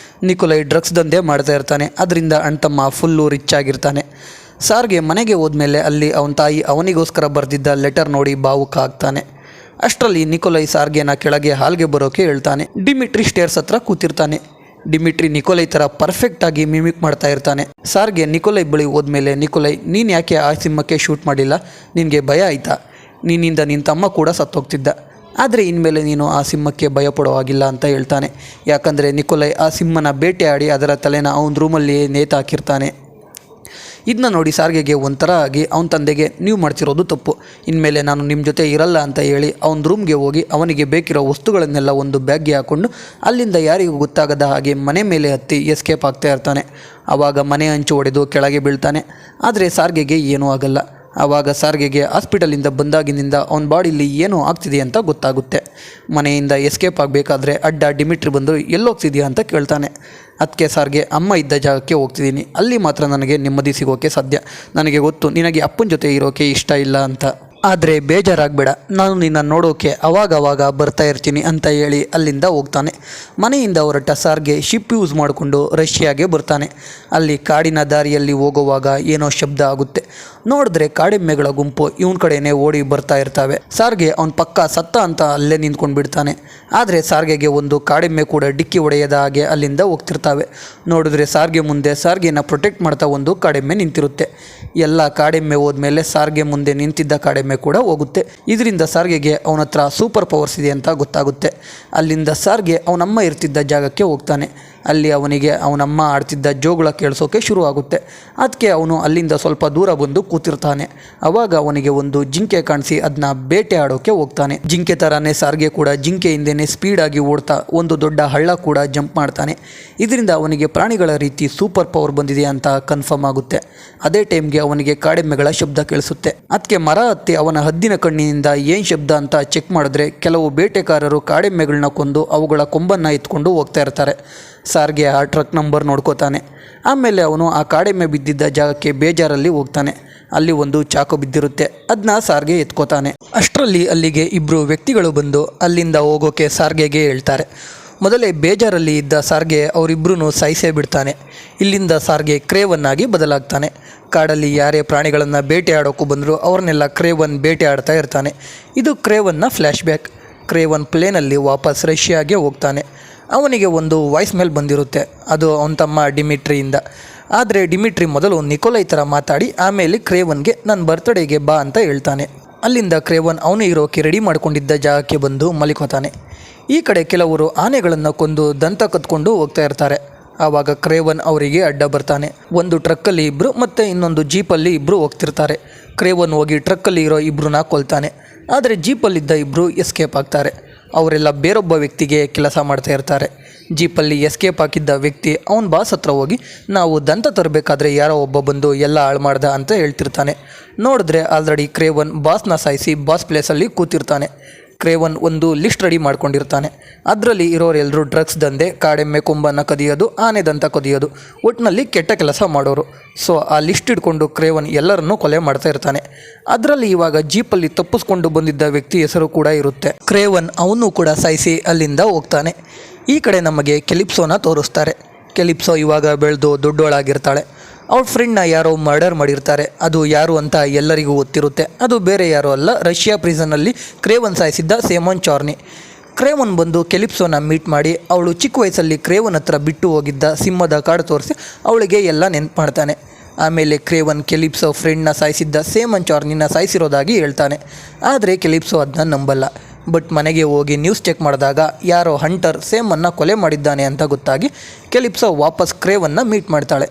ನಿಕೋಲೈ ಡ್ರಗ್ಸ್ ದಂಧೆ ಮಾಡ್ತಾ ಇರ್ತಾನೆ. ಅದರಿಂದ ಅಣ್ತಮ್ಮ ಫುಲ್ಲು ರಿಚ್ ಆಗಿರ್ತಾನೆ. ಸಾರ್ಗೆ ಮನೆಗೆ ಹೋದ್ಮೇಲೆ ಅಲ್ಲಿ ಅವನ ತಾಯಿ ಅವನಿಗೋಸ್ಕರ ಬರೆದಿದ್ದ ಲೆಟರ್ ನೋಡಿ ಭಾವುಕ ಆಗ್ತಾನೆ. ಅಷ್ಟರಲ್ಲಿ ನಿಕೋಲೈ ಸಾರ್ಗೆನ ಕೆಳಗೆ ಹಾಲ್ಗೆ ಬರೋಕೆ ಹೇಳ್ತಾನೆ. ಡಿಮಿಟ್ರಿ ಸ್ಟೇರ್ಸ್ ಹತ್ರ ಕೂತಿರ್ತಾನೆ. ಡಿಮಿಟ್ರಿ ನಿಕೋಲೈ ಥರ ಪರ್ಫೆಕ್ಟಾಗಿ ಮಿಮಿಕ್ ಮಾಡ್ತಾ ಇರ್ತಾನೆ. ಸಾರ್ಗೆ ನಿಕೋಲೈ ಬಳಿ ಹೋದ್ಮೇಲೆ ನಿಕೋಲೈ ನೀನು ಯಾಕೆ ಆ ಸಿಂಹಕ್ಕೆ ಶೂಟ್ ಮಾಡಿಲ್ಲ, ನಿನಗೆ ಭಯ ಆಯಿತಾ, ನಿನ್ನಿಂದ ನಿನ್ನ ತಮ್ಮ ಕೂಡ ಸತ್ತೋಗ್ತಿದ್ದ, ಆದರೆ ಇನ್ಮೇಲೆ ನೀನು ಆ ಸಿಂಹಕ್ಕೆ ಭಯಪಡೋ ಹಾಗಿಲ್ಲ ಅಂತ ಹೇಳ್ತಾನೆ. ಯಾಕಂದರೆ ನಿಕೋಲೈ ಆ ಸಿಂಹನ ಬೇಟೆ ಆಡಿ ಅದರ ತಲೆನ ಅವನ ರೂಮಲ್ಲಿ ನೇತಾಕಿರ್ತಾನೆ. ಇದನ್ನ ನೋಡಿ ಸಾರ್ಗೆಗೆ ಒಂಥರ ಆಗಿ ಅವನ ತಂದೆಗೆ ನೀವು ಮಾಡ್ತಿರೋದು ತಪ್ಪು, ಇನ್ಮೇಲೆ ನಾನು ನಿಮ್ಮ ಜೊತೆ ಇರಲ್ಲ ಅಂತ ಹೇಳಿ ಅವನ ರೂಮ್ಗೆ ಹೋಗಿ ಅವನಿಗೆ ಬೇಕಿರೋ ವಸ್ತುಗಳನ್ನೆಲ್ಲ ಒಂದು ಬ್ಯಾಗ್ಗೆ ಹಾಕ್ಕೊಂಡು ಅಲ್ಲಿಂದ ಯಾರಿಗೂ ಗೊತ್ತಾಗದ ಹಾಗೆ ಮನೆ ಮೇಲೆ ಹತ್ತಿ ಎಸ್ಕೇಪ್ ಆಗ್ತಾ ಇರ್ತಾನೆ. ಆವಾಗ ಮನೆ ಹಂಚು ಹೊಡೆದು ಕೆಳಗೆ ಬೀಳ್ತಾನೆ. ಆದರೆ ಸಾರ್ಗೆಗೆ ಏನೂ ಆಗಲ್ಲ. ಆವಾಗ ಸಾರ್ಗೆಗೆ ಹಾಸ್ಪಿಟಲಿಂದ ಬಂದಾಗಿನಿಂದ ಅವನ ಬಾಡಿಲಿ ಏನೋ ಆಗ್ತಿದೆ ಅಂತ ಗೊತ್ತಾಗುತ್ತೆ. ಮನೆಯಿಂದ ಎಸ್ಕೇಪ್ ಆಗಬೇಕಾದ್ರೆ ಅಡ್ಡ ಡಿಮಿಟ್ರಿ ಬಂದು ಎಲ್ಲೋಗ್ತಿದೆಯಾ ಅಂತ ಕೇಳ್ತಾನೆ. ಅದಕ್ಕೆ ಸಾರ್ಗೆ ಅಮ್ಮ ಇದ್ದ ಜಾಗಕ್ಕೆ ಹೋಗ್ತಿದ್ದೀನಿ, ಅಲ್ಲಿ ಮಾತ್ರ ನನಗೆ ನೆಮ್ಮದಿ ಸಿಗೋಕ್ಕೆ ಸಾಧ್ಯ, ನನಗೆ ಗೊತ್ತು ನಿನಗೆ ಅಪ್ಪನ ಜೊತೆ ಇರೋಕ್ಕೆ ಇಷ್ಟ ಇಲ್ಲ ಅಂತ, ಆದರೆ ಬೇಜಾರಾಗಬೇಡ, ನಾನು ನಿನ್ನ ನೋಡೋಕೆ ಅವಾಗವಾಗ ಬರ್ತಾ ಇರ್ತೀನಿ ಅಂತ ಹೇಳಿ ಅಲ್ಲಿಂದ ಹೋಗ್ತಾನೆ. ಮನೆಯಿಂದ ಹೊರಟ ಸಾರ್ಗೆ ಶಿಪ್ ಯೂಸ್ ಮಾಡಿಕೊಂಡು ರಷ್ಯಾಗೆ ಬರ್ತಾನೆ. ಅಲ್ಲಿ ಕಾಡಿನ ದಾರಿಯಲ್ಲಿ ಹೋಗುವಾಗ ಏನೋ ಶಬ್ದ ಆಗುತ್ತೆ. ನೋಡಿದ್ರೆ ಕಾಡೆಮ್ಮೆಗಳ ಗುಂಪು ಇವನ ಕಡೆನೇ ಓಡಿ ಬರ್ತಾ ಇರ್ತವೆ. ಸಾರ್ಗೆ ಅವನ ಪಕ್ಕ ಸತ್ತ ಅಂತ ಅಲ್ಲೇ ನಿಂತ್ಕೊಂಡು ಬಿಡ್ತಾನೆ. ಆದರೆ ಸಾರ್ಗೆಗೆ ಒಂದು ಕಾಡೆಮ್ಮೆ ಕೂಡ ಡಿಕ್ಕಿ ಹೊಡೆಯದ ಹಾಗೆ ಅಲ್ಲಿಂದ ಹೋಗ್ತಿರ್ತವೆ. ನೋಡಿದ್ರೆ ಸಾರ್ಗೆ ಮುಂದೆ ಸಾರ್ಗೆನ ಪ್ರೊಟೆಕ್ಟ್ ಮಾಡ್ತಾ ಒಂದು ಕಾಡೆಮ್ಮೆ ನಿಂತಿರುತ್ತೆ. ಎಲ್ಲ ಕಾಡೆಮ್ಮೆ ಹೋದ್ಮೇಲೆ ಸಾರ್ಗೆ ಮುಂದೆ ನಿಂತಿದ್ದ ಕಾಡೆಮ್ಮೆ ಕೂಡ ಹೋಗುತ್ತೆ. ಇದರಿಂದ ಸಾರ್ಗೆಗೆ ಅವನ ಹತ್ರ ಸೂಪರ್ ಪವರ್ಸ್ ಇದೆ ಅಂತ ಗೊತ್ತಾಗುತ್ತೆ. ಅಲ್ಲಿಂದ ಸಾರ್ಗೆ ಅವನಮ್ಮ ಇರ್ತಿದ್ದ ಜಾಗಕ್ಕೆ ಹೋಗ್ತಾನೆ. ಅಲ್ಲಿ ಅವನಿಗೆ ಅವನಮ್ಮ ಆಡ್ತಿದ್ದ ಜೋಗುಳ ಕೇಳಿಸೋಕೆ ಶುರು ಆಗುತ್ತೆ. ಅದಕ್ಕೆ ಅವನು ಅಲ್ಲಿಂದ ಸ್ವಲ್ಪ ದೂರ ಬಂದು ಕೂತಿರ್ತಾನೆ. ಆವಾಗ ಅವನಿಗೆ ಒಂದು ಜಿಂಕೆ ಕಾಣಿಸಿ ಅದನ್ನ ಬೇಟೆ ಆಡೋಕೆ ಹೋಗ್ತಾನೆ. ಜಿಂಕೆ ಥರನೇ ಸಾರ್ಗೆ ಕೂಡ ಜಿಂಕೆ ಹಿಂದೆನೇ ಸ್ಪೀಡಾಗಿ ಓಡ್ತಾ ಒಂದು ದೊಡ್ಡ ಹಳ್ಳ ಕೂಡ ಜಂಪ್ ಮಾಡ್ತಾನೆ. ಇದರಿಂದ ಅವನಿಗೆ ಪ್ರಾಣಿಗಳ ರೀತಿ ಸೂಪರ್ ಪವರ್ ಬಂದಿದೆ ಅಂತ ಕನ್ಫರ್ಮ್ ಆಗುತ್ತೆ. ಅದೇ ಟೈಮ್ಗೆ ಅವನಿಗೆ ಕಾಡೆಮ್ಮೆಗಳ ಶಬ್ದ ಕೇಳಿಸುತ್ತೆ. ಅದಕ್ಕೆ ಮರ ಹತ್ತಿ ಅವನ ಹದ್ದಿನ ಕಣ್ಣಿನಿಂದ ಏನು ಶಬ್ದ ಅಂತ ಚೆಕ್ ಮಾಡಿದ್ರೆ ಕೆಲವು ಬೇಟೆಗಾರರು ಕಾಡೆಮ್ಮೆಗಳನ್ನ ಕೊಂದು ಅವುಗಳ ಕೊಂಬನ್ನು ಎತ್ಕೊಂಡು ಹೋಗ್ತಾ ಇರ್ತಾರೆ. ಸಾರ್ಗೆ ಆ ಟ್ರಕ್ ನಂಬರ್ ನೋಡ್ಕೋತಾನೆ. ಆಮೇಲೆ ಅವನು ಆ ಕಾಡೆಮ್ಮೆ ಬಿದ್ದಿದ್ದ ಜಾಗಕ್ಕೆ ಬೇಜಾರಲ್ಲಿ ಹೋಗ್ತಾನೆ. ಅಲ್ಲಿ ಒಂದು ಚಾಕು ಬಿದ್ದಿರುತ್ತೆ, ಅದನ್ನ ಸಾರ್ಗೆ ಎತ್ಕೋತಾನೆ. ಅಷ್ಟರಲ್ಲಿ ಅಲ್ಲಿಗೆ ಇಬ್ಬರು ವ್ಯಕ್ತಿಗಳು ಬಂದು ಅಲ್ಲಿಂದ ಹೋಗೋಕೆ ಸಾರ್ಗೆಗೆ ಹೇಳ್ತಾರೆ. ಮೊದಲೇ ಬೇಜಾರಲ್ಲಿ ಇದ್ದ ಸಾರ್ಗೆ ಅವರಿಬ್ಬರೂ ಸಾಯಿಸೇ ಬಿಡ್ತಾನೆ. ಇಲ್ಲಿಂದ ಸಾರ್ಗೆ ಕ್ರೇವನ್ ಆಗಿ ಬದಲಾಗ್ತಾನೆ. ಕಾಡಲ್ಲಿ ಯಾರೇ ಪ್ರಾಣಿಗಳನ್ನು ಬೇಟೆಯಾಡೋಕ್ಕೂ ಬಂದರೂ ಅವ್ರನ್ನೆಲ್ಲ ಕ್ರೇವನ್ ಬೇಟೆ ಆಡ್ತಾ ಇರ್ತಾನೆ. ಇದು ಕ್ರೇವನ್ನ ಫ್ಲ್ಯಾಶ್ ಬ್ಯಾಕ್. ಕ್ರೇವನ್ ಪ್ಲೇನಲ್ಲಿ ವಾಪಸ್ ರಷ್ಯಾಗೆ ಹೋಗ್ತಾನೆ. ಅವನಿಗೆ ಒಂದು ವಾಯ್ಸ್ ಮೇಲ್ ಬಂದಿರುತ್ತೆ, ಅದು ಅವನ ತಮ್ಮ ಡಿಮಿಟ್ರಿಯಿಂದ. ಆದರೆ ಡಿಮಿಟ್ರಿ ಮೊದಲು ನಿಕೋಲೈ ಥರ ಮಾತಾಡಿ ಆಮೇಲೆ ಕ್ರೇವನ್ಗೆ ನನ್ನ ಬರ್ತ್ಡೇಗೆ ಬಾ ಅಂತ ಹೇಳ್ತಾನೆ. ಅಲ್ಲಿಂದ ಕ್ರೇವನ್ ಅವನು ಇರೋಕೆ ರೆಡಿ ಮಾಡ್ಕೊಂಡಿದ್ದ ಜಾಗಕ್ಕೆ ಬಂದು ಮಲಿಕೋತಾನೆ. ಈ ಕಡೆ ಕೆಲವರು ಆನೆಗಳನ್ನು ಕೊಂದು ದಂತ ಕತ್ಕೊಂಡು ಹೋಗ್ತಾ ಇರ್ತಾರೆ. ಆವಾಗ ಕ್ರೇವನ್ ಅವರಿಗೆ ಅಡ್ಡ ಬರ್ತಾನೆ. ಒಂದು ಟ್ರಕ್ಕಲ್ಲಿ ಇಬ್ಬರು ಮತ್ತು ಇನ್ನೊಂದು ಜೀಪಲ್ಲಿ ಇಬ್ಬರು ಹೋಗ್ತಿರ್ತಾರೆ. ಕ್ರೇವನ್ ಹೋಗಿ ಟ್ರಕ್ಕಲ್ಲಿ ಇರೋ ಇಬ್ಬರನ್ನ ಕೊಲ್ತಾನೆ. ಆದರೆ ಜೀಪಲ್ಲಿದ್ದ ಇಬ್ಬರು ಎಸ್ಕೇಪ್ ಆಗ್ತಾರೆ. ಅವರೆಲ್ಲ ಬೇರೊಬ್ಬ ವ್ಯಕ್ತಿಗೆ ಕೆಲಸ ಮಾಡ್ತಾ ಇರ್ತಾರೆ. ಜೀಪಲ್ಲಿ ಎಸ್ಕೇಪ್ ಹಾಕಿದ್ದ ವ್ಯಕ್ತಿ ಅವನ ಬಾಸ್ ಹತ್ರ ಹೋಗಿ ನಾವು ದಂತ ತರಬೇಕಾದ್ರೆ ಯಾರೋ ಒಬ್ಬ ಬಂದು ಎಲ್ಲ ಹಾಳು ಮಾಡ್ದ ಅಂತ ಹೇಳ್ತಿರ್ತಾನೆ. ನೋಡಿದ್ರೆ ಆಲ್ರೆಡಿ ಕ್ರೇವನ್ ಬಾಸ್ನ ಸಾಯಿಸಿ ಬಾಸ್ ಪ್ಲೇಸಲ್ಲಿ ಕೂತಿರ್ತಾನೆ. ಕ್ರೇವನ್ ಒಂದು ಲಿಸ್ಟ್ ರೆಡಿ ಮಾಡ್ಕೊಂಡಿರ್ತಾನೆ. ಅದರಲ್ಲಿ ಇರೋರೆಲ್ಲರೂ ಡ್ರಗ್ಸ್ ದಂಧೆ, ಕಾಡೆಮ್ಮೆ ಕೊಂಬನ್ನು ಕದಿಯೋದು, ಆನೆ ದಂತ ಕದಿಯೋದು, ಒಟ್ಟಿನಲ್ಲಿ ಕೆಟ್ಟ ಕೆಲಸ ಮಾಡೋರು. ಸೊ ಆ ಲಿಸ್ಟ್ ಇಟ್ಕೊಂಡು ಕ್ರೇವನ್ ಎಲ್ಲರನ್ನೂ ಕೊಲೆ ಮಾಡ್ತಾ ಇರ್ತಾನೆ. ಅದರಲ್ಲಿ ಇವಾಗ ಜೀಪಲ್ಲಿ ತಪ್ಪಿಸ್ಕೊಂಡು ಬಂದಿದ್ದ ವ್ಯಕ್ತಿ ಹೆಸರು ಕೂಡ ಇರುತ್ತೆ. ಕ್ರೇವನ್ ಅವನು ಕೂಡ ಸಾಯಿಸಿ ಅಲ್ಲಿಂದ ಹೋಗ್ತಾನೆ. ಈ ಕಡೆ ನಮಗೆ ಕೆಲಿಪ್ಸೋನ ತೋರಿಸ್ತಾರೆ. ಕೆಲಿಪ್ಸೋ ಇವಾಗ ಬೆಳೆದು ದೊಡ್ಡೋಳಾಗಿರ್ತಾಳೆ. ಅವ್ರ ಫ್ರೆಂಡ್ನ ಯಾರೋ ಮರ್ಡರ್ ಮಾಡಿರ್ತಾರೆ. ಅದು ಯಾರು ಅಂತ ಎಲ್ಲರಿಗೂ ಗೊತ್ತಿರುತ್ತೆ. ಅದು ಬೇರೆ ಯಾರೂ ಅಲ್ಲ, ರಷ್ಯಾ ಪ್ರಿಸನ್ನಲ್ಲಿ ಕ್ರೇವನ್ ಸಾಯಿಸಿದ್ದ ಸೇಮೋನ್ ಚಾರ್ನಿ. ಕ್ರೇವನ್ ಬಂದು ಕೆಲಿಪ್ಸೋನ ಮೀಟ್ ಮಾಡಿ ಅವಳು ಚಿಕ್ಕ ವಯಸ್ಸಲ್ಲಿ ಕ್ರೇವನ್ ಹತ್ರ ಬಿಟ್ಟು ಹೋಗಿದ್ದ ಸಿಂಹದ ಕಾಡು ತೋರಿಸಿ ಅವಳಿಗೆ ಎಲ್ಲ ನೆನ್ಪು ಮಾಡ್ತಾನೆ. ಆಮೇಲೆ ಕ್ರೇವನ್ ಕೆಲಿಪ್ಸೋ ಫ್ರೆಂಡ್ನ ಸಾಯಿಸಿದ್ದ ಸೇಮನ್ ಚಾರ್ನಿನ ಸಾಯಿಸಿರೋದಾಗಿ ಹೇಳ್ತಾನೆ. ಆದರೆ ಕೆಲಿಪ್ಸೋ ಅದನ್ನ ನಂಬಲ್ಲ. ಬಟ್ ಮನೆಗೆ ಹೋಗಿ ನ್ಯೂಸ್ ಚೆಕ್ ಮಾಡಿದಾಗ ಯಾರೋ ಹಂಟರ್ ಸೇಮನ್ನು ಕೊಲೆ ಮಾಡಿದ್ದಾನೆ ಅಂತ ಗೊತ್ತಾಗಿ ಕೆಲಿಪ್ಸೋ ವಾಪಸ್ ಕ್ರೇವನ್ನ ಮೀಟ್ ಮಾಡ್ತಾಳೆ.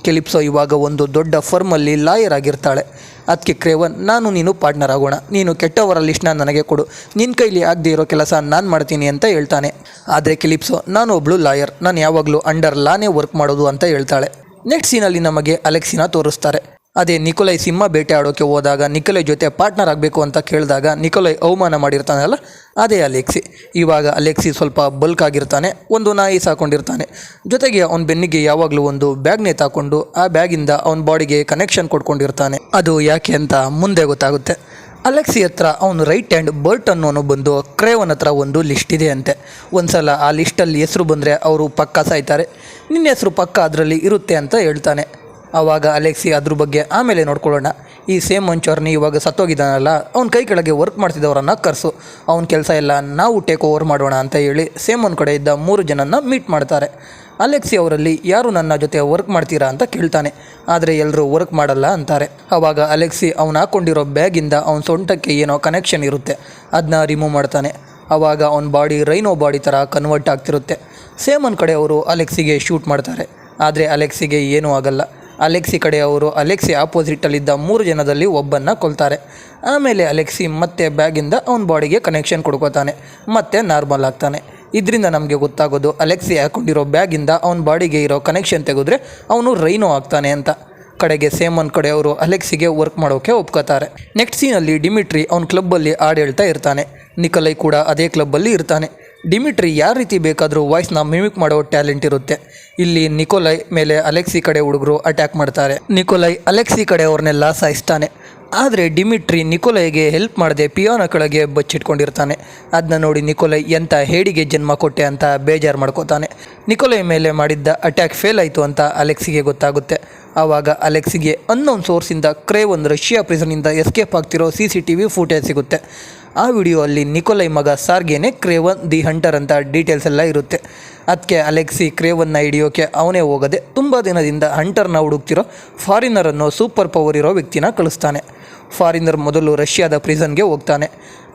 ಕೆಲಿಪ್ಸೋ ಇವಾಗ ಒಂದು ದೊಡ್ಡ ಫರ್ಮಲ್ಲಿ ಲಾಯರ್ ಆಗಿರ್ತಾಳೆ. ಅದಕ್ಕೆ ಕ್ರೇವನ್ ನಾನು ನೀನು ಪಾರ್ಟ್ನರ್ ಆಗೋಣ, ನೀನು ಕೆಟ್ಟವರ ಲಿಸ್ಟ್ನ ನನಗೆ ಕೊಡು, ನಿನ್ನ ಕೈಲಿ ಆಗದೆ ಇರೋ ಕೆಲಸ ನಾನು ಮಾಡ್ತೀನಿ ಅಂತ ಹೇಳ್ತಾನೆ. ಆದರೆ ಕೆಲಿಪ್ಸೋ ನಾನು ಒಬ್ಳು ಲಾಯರ್, ನಾನು ಯಾವಾಗಲೂ ಅಂಡರ್ ಲಾನೇ ವರ್ಕ್ ಮಾಡೋದು ಅಂತ ಹೇಳ್ತಾಳೆ. ನೆಕ್ಸ್ಟ್ ಸೀನಲ್ಲಿ ನಮಗೆ ಅಲೆಕ್ಸಿನ ತೋರಿಸ್ತಾರೆ. ಅದೇ ನಿಕೋಲೈ ಸಿಂಹ ಬೇಟೆ ಆಡೋಕ್ಕೆ ಹೋದಾಗ ನಿಕೋಲೈ ಜೊತೆ ಪಾರ್ಟ್ನರ್ ಆಗಬೇಕು ಅಂತ ಕೇಳಿದಾಗ ನಿಕೋಲೈ ಅವಮಾನ ಮಾಡಿರ್ತಾನಲ್ಲ, ಅದೇ ಅಲೆಕ್ಸಿ. ಇವಾಗ ಅಲೆಕ್ಸಿ ಸ್ವಲ್ಪ ಬಲ್ಕ್ ಆಗಿರ್ತಾನೆ, ಒಂದು ನಾಯಿ ಸಾಕೊಂಡಿರ್ತಾನೆ. ಜೊತೆಗೆ ಅವನ ಬೆನ್ನಿಗೆ ಯಾವಾಗಲೂ ಒಂದು ಬ್ಯಾಗ್ನೇ ತಾಕೊಂಡು ಆ ಬ್ಯಾಗಿಂದ ಅವನ ಬಾಡಿಗೆ ಕನೆಕ್ಷನ್ ಕೊಡ್ಕೊಂಡಿರ್ತಾನೆ. ಅದು ಯಾಕೆ ಅಂತ ಮುಂದೆ ಗೊತ್ತಾಗುತ್ತೆ. ಅಲೆಕ್ಸಿ ಹತ್ರ ಅವನು ರೈಟ್ ಹ್ಯಾಂಡ್ ಬರ್ಟ್ ಅನ್ನೋನು ಬಂದು ಕ್ರೇವನ್ ಹತ್ರ ಒಂದು ಲಿಸ್ಟ್ ಇದೆ ಅಂತೆ. ಒಂದು ಸಲ ಆ ಲಿಸ್ಟಲ್ಲಿ ಹೆಸರು ಬಂದರೆ ಅವರು ಪಕ್ಕ ಸಾಯ್ತಾರೆ, ನಿನ್ನ ಹೆಸರು ಪಕ್ಕ ಅದರಲ್ಲಿ ಇರುತ್ತೆ ಅಂತ ಹೇಳ್ತಾನೆ. ಆವಾಗ ಅಲೆಕ್ಸಿ ಅದ್ರ ಬಗ್ಗೆ ಆಮೇಲೆ ನೋಡ್ಕೊಳ್ಳೋಣ, ಈ ಸೇಮೋನ್ ಚಾರ್ನಿ ಇವಾಗ ಸತ್ತೋಗಿದ್ದಾನಲ್ಲ, ಅವ್ನ ಕೈ ಕೆಳಗೆ ವರ್ಕ್ ಮಾಡ್ತಿದ್ದವರನ್ನು ಕರೆಸು, ಅವನ ಕೆಲಸ ಎಲ್ಲ ನಾವು ಟೇಕ್ ಓವರ್ ಮಾಡೋಣ ಅಂತ ಹೇಳಿ ಸೇಮೋನ್ ಕಡೆ ಇದ್ದ 3 ಜನನ ಮೀಟ್ ಮಾಡ್ತಾರೆ. ಅಲೆಕ್ಸಿ ಅವರಲ್ಲಿ ಯಾರು ನನ್ನ ಜೊತೆ ವರ್ಕ್ ಮಾಡ್ತೀರಾ ಅಂತ ಕೇಳ್ತಾನೆ. ಆದರೆ ಎಲ್ಲರೂ ವರ್ಕ್ ಮಾಡಲ್ಲ ಅಂತಾರೆ. ಆವಾಗ ಅಲೆಕ್ಸಿ ಅವನು ಹಾಕ್ಕೊಂಡಿರೋ ಬ್ಯಾಗಿಂದ ಅವನ ಸೊಂಟಕ್ಕೆ ಏನೋ ಕನೆಕ್ಷನ್ ಇರುತ್ತೆ, ಅದನ್ನ ರಿಮೂವ್ ಮಾಡ್ತಾನೆ. ಆವಾಗ ಅವನ ಬಾಡಿ ರೈನೋ ಬಾಡಿ ಥರ ಕನ್ವರ್ಟ್ ಆಗ್ತಿರುತ್ತೆ. ಸೇಮನ್ ಕಡೆ ಅವರು ಅಲೆಕ್ಸಿಗೆ ಶೂಟ್ ಮಾಡ್ತಾರೆ, ಆದರೆ ಅಲೆಕ್ಸಿಗೆ ಏನೂ ಆಗಲ್ಲ. ಅಲೆಕ್ಸಿ ಕಡೆ ಅವರು ಅಲೆಕ್ಸಿ ಆಪೋಸಿಟಲ್ಲಿದ್ದ 3 ಜನದಲ್ಲಿ ಒಬ್ಬನ್ನು ಕೊಲ್ತಾರೆ. ಆಮೇಲೆ ಅಲೆಕ್ಸಿ ಮತ್ತೆ ಬ್ಯಾಗಿಂದ ಅವನ ಬಾಡಿಗೆ ಕನೆಕ್ಷನ್ ಕೊಡ್ಕೋತಾನೆ, ಮತ್ತೆ ನಾರ್ಮಲ್ ಆಗ್ತಾನೆ. ಇದರಿಂದ ನಮಗೆ ಗೊತ್ತಾಗೋದು ಅಲೆಕ್ಸಿ ಹಾಕೊಂಡಿರೋ ಬ್ಯಾಗಿಂದ ಅವನ ಬಾಡಿಗೆ ಇರೋ ಕನೆಕ್ಷನ್ ತೆಗೆದ್ರೆ ಅವನು ರೈನೋ ಆಗ್ತಾನೆ ಅಂತ. ಕಡೆಗೆ ಸೇಮನ್ ಕಡೆ ಅವರು ಅಲೆಕ್ಸಿಗೆ ವರ್ಕ್ ಮಾಡೋಕ್ಕೆ ಒಪ್ಕೋತಾರೆ. ನೆಕ್ಸ್ಟ್ ಸೀನಲ್ಲಿ ಡಿಮಿಟ್ರಿ ಅವನ ಕ್ಲಬ್ಬಲ್ಲಿ ಹಾಡು ಹೇಳ್ತಾ ಇರ್ತಾನೆ. ನಿಕೋಲೈ ಕೂಡ ಅದೇ ಕ್ಲಬ್ಬಲ್ಲಿ ಇರ್ತಾನೆ. ಡಿಮಿಟ್ರಿ ಯಾವ ರೀತಿ ಬೇಕಾದರೂ ವಾಯ್ಸ್ನ ಮಿಮಿಕ್ ಮಾಡೋ ಟ್ಯಾಲೆಂಟ್ ಇರುತ್ತೆ. ಇಲ್ಲಿ ನಿಕೋಲೈ ಮೇಲೆ ಅಲೆಕ್ಸಿ ಕಡೆ ಹುಡುಗರು ಅಟ್ಯಾಕ್ ಮಾಡ್ತಾರೆ. ನಿಕೋಲೈ ಅಲೆಕ್ಸಿ ಕಡೆ ಅವ್ರನ್ನೆಲ್ಲ ಸಾಯಿಸ್ತಾನೆ. ಆದರೆ ಡಿಮಿಟ್ರಿ ನಿಕೋಲೈಗೆ ಹೆಲ್ಪ್ ಮಾಡದೆ ಪಿಯಾನೋ ಕೆಳಗೆ ಬಚ್ಚಿಟ್ಕೊಂಡಿರ್ತಾನೆ. ಅದನ್ನ ನೋಡಿ ನಿಕೋಲೈ ಎಂಥ ಹೇಡಿಗೆ ಜನ್ಮ ಕೊಟ್ಟೆ ಅಂತ ಬೇಜಾರು ಮಾಡ್ಕೋತಾನೆ. ನಿಕೋಲೈ ಮೇಲೆ ಮಾಡಿದ್ದ ಅಟ್ಯಾಕ್ ಫೇಲ್ ಆಯಿತು ಅಂತ ಅಲೆಕ್ಸಿಗೆ ಗೊತ್ತಾಗುತ್ತೆ. ಆವಾಗ ಅಲೆಕ್ಸಿಗೆ ಅನ್ನೋನ್ ಸೋರ್ಸಿಂದ ಕ್ರೇವನ್ ರಷ್ಯಾ ಪ್ರಿಸನಿಂದ ಎಸ್ಕೇಪ್ ಆಗ್ತಿರೋ CCTV ಫುಟೇಜ್ ಸಿಗುತ್ತೆ. ಆ ವಿಡಿಯೋ ಅಲ್ಲಿ ನಿಕೋಲೈ ಮಗ ಸಾರ್ಗೆನೇ ಕ್ರೇವನ್ ದಿ ಹಂಟರ್ ಅಂತ ಡೀಟೇಲ್ಸ್ ಎಲ್ಲ ಇರುತ್ತೆ. ಅದಕ್ಕೆ ಅಲೆಕ್ಸಿ ಕ್ರೇವನ್ನ ಹಿಡಿಯೋಕೆ ಅವನೇ ಹೋಗದೆ ತುಂಬ ದಿನದಿಂದ ಹಂಟರ್ನ ಹುಡುಕ್ತಿರೋ ಫಾರಿನರ್ ಅನ್ನೋ ಸೂಪರ್ ಪವರ್ ಇರೋ ವ್ಯಕ್ತಿನ ಕಳಿಸ್ತಾನೆ. ಫಾರಿನರ್ ಮೊದಲು ರಷ್ಯಾದ ಪ್ರಿಸನ್ಗೆ ಹೋಗ್ತಾನೆ.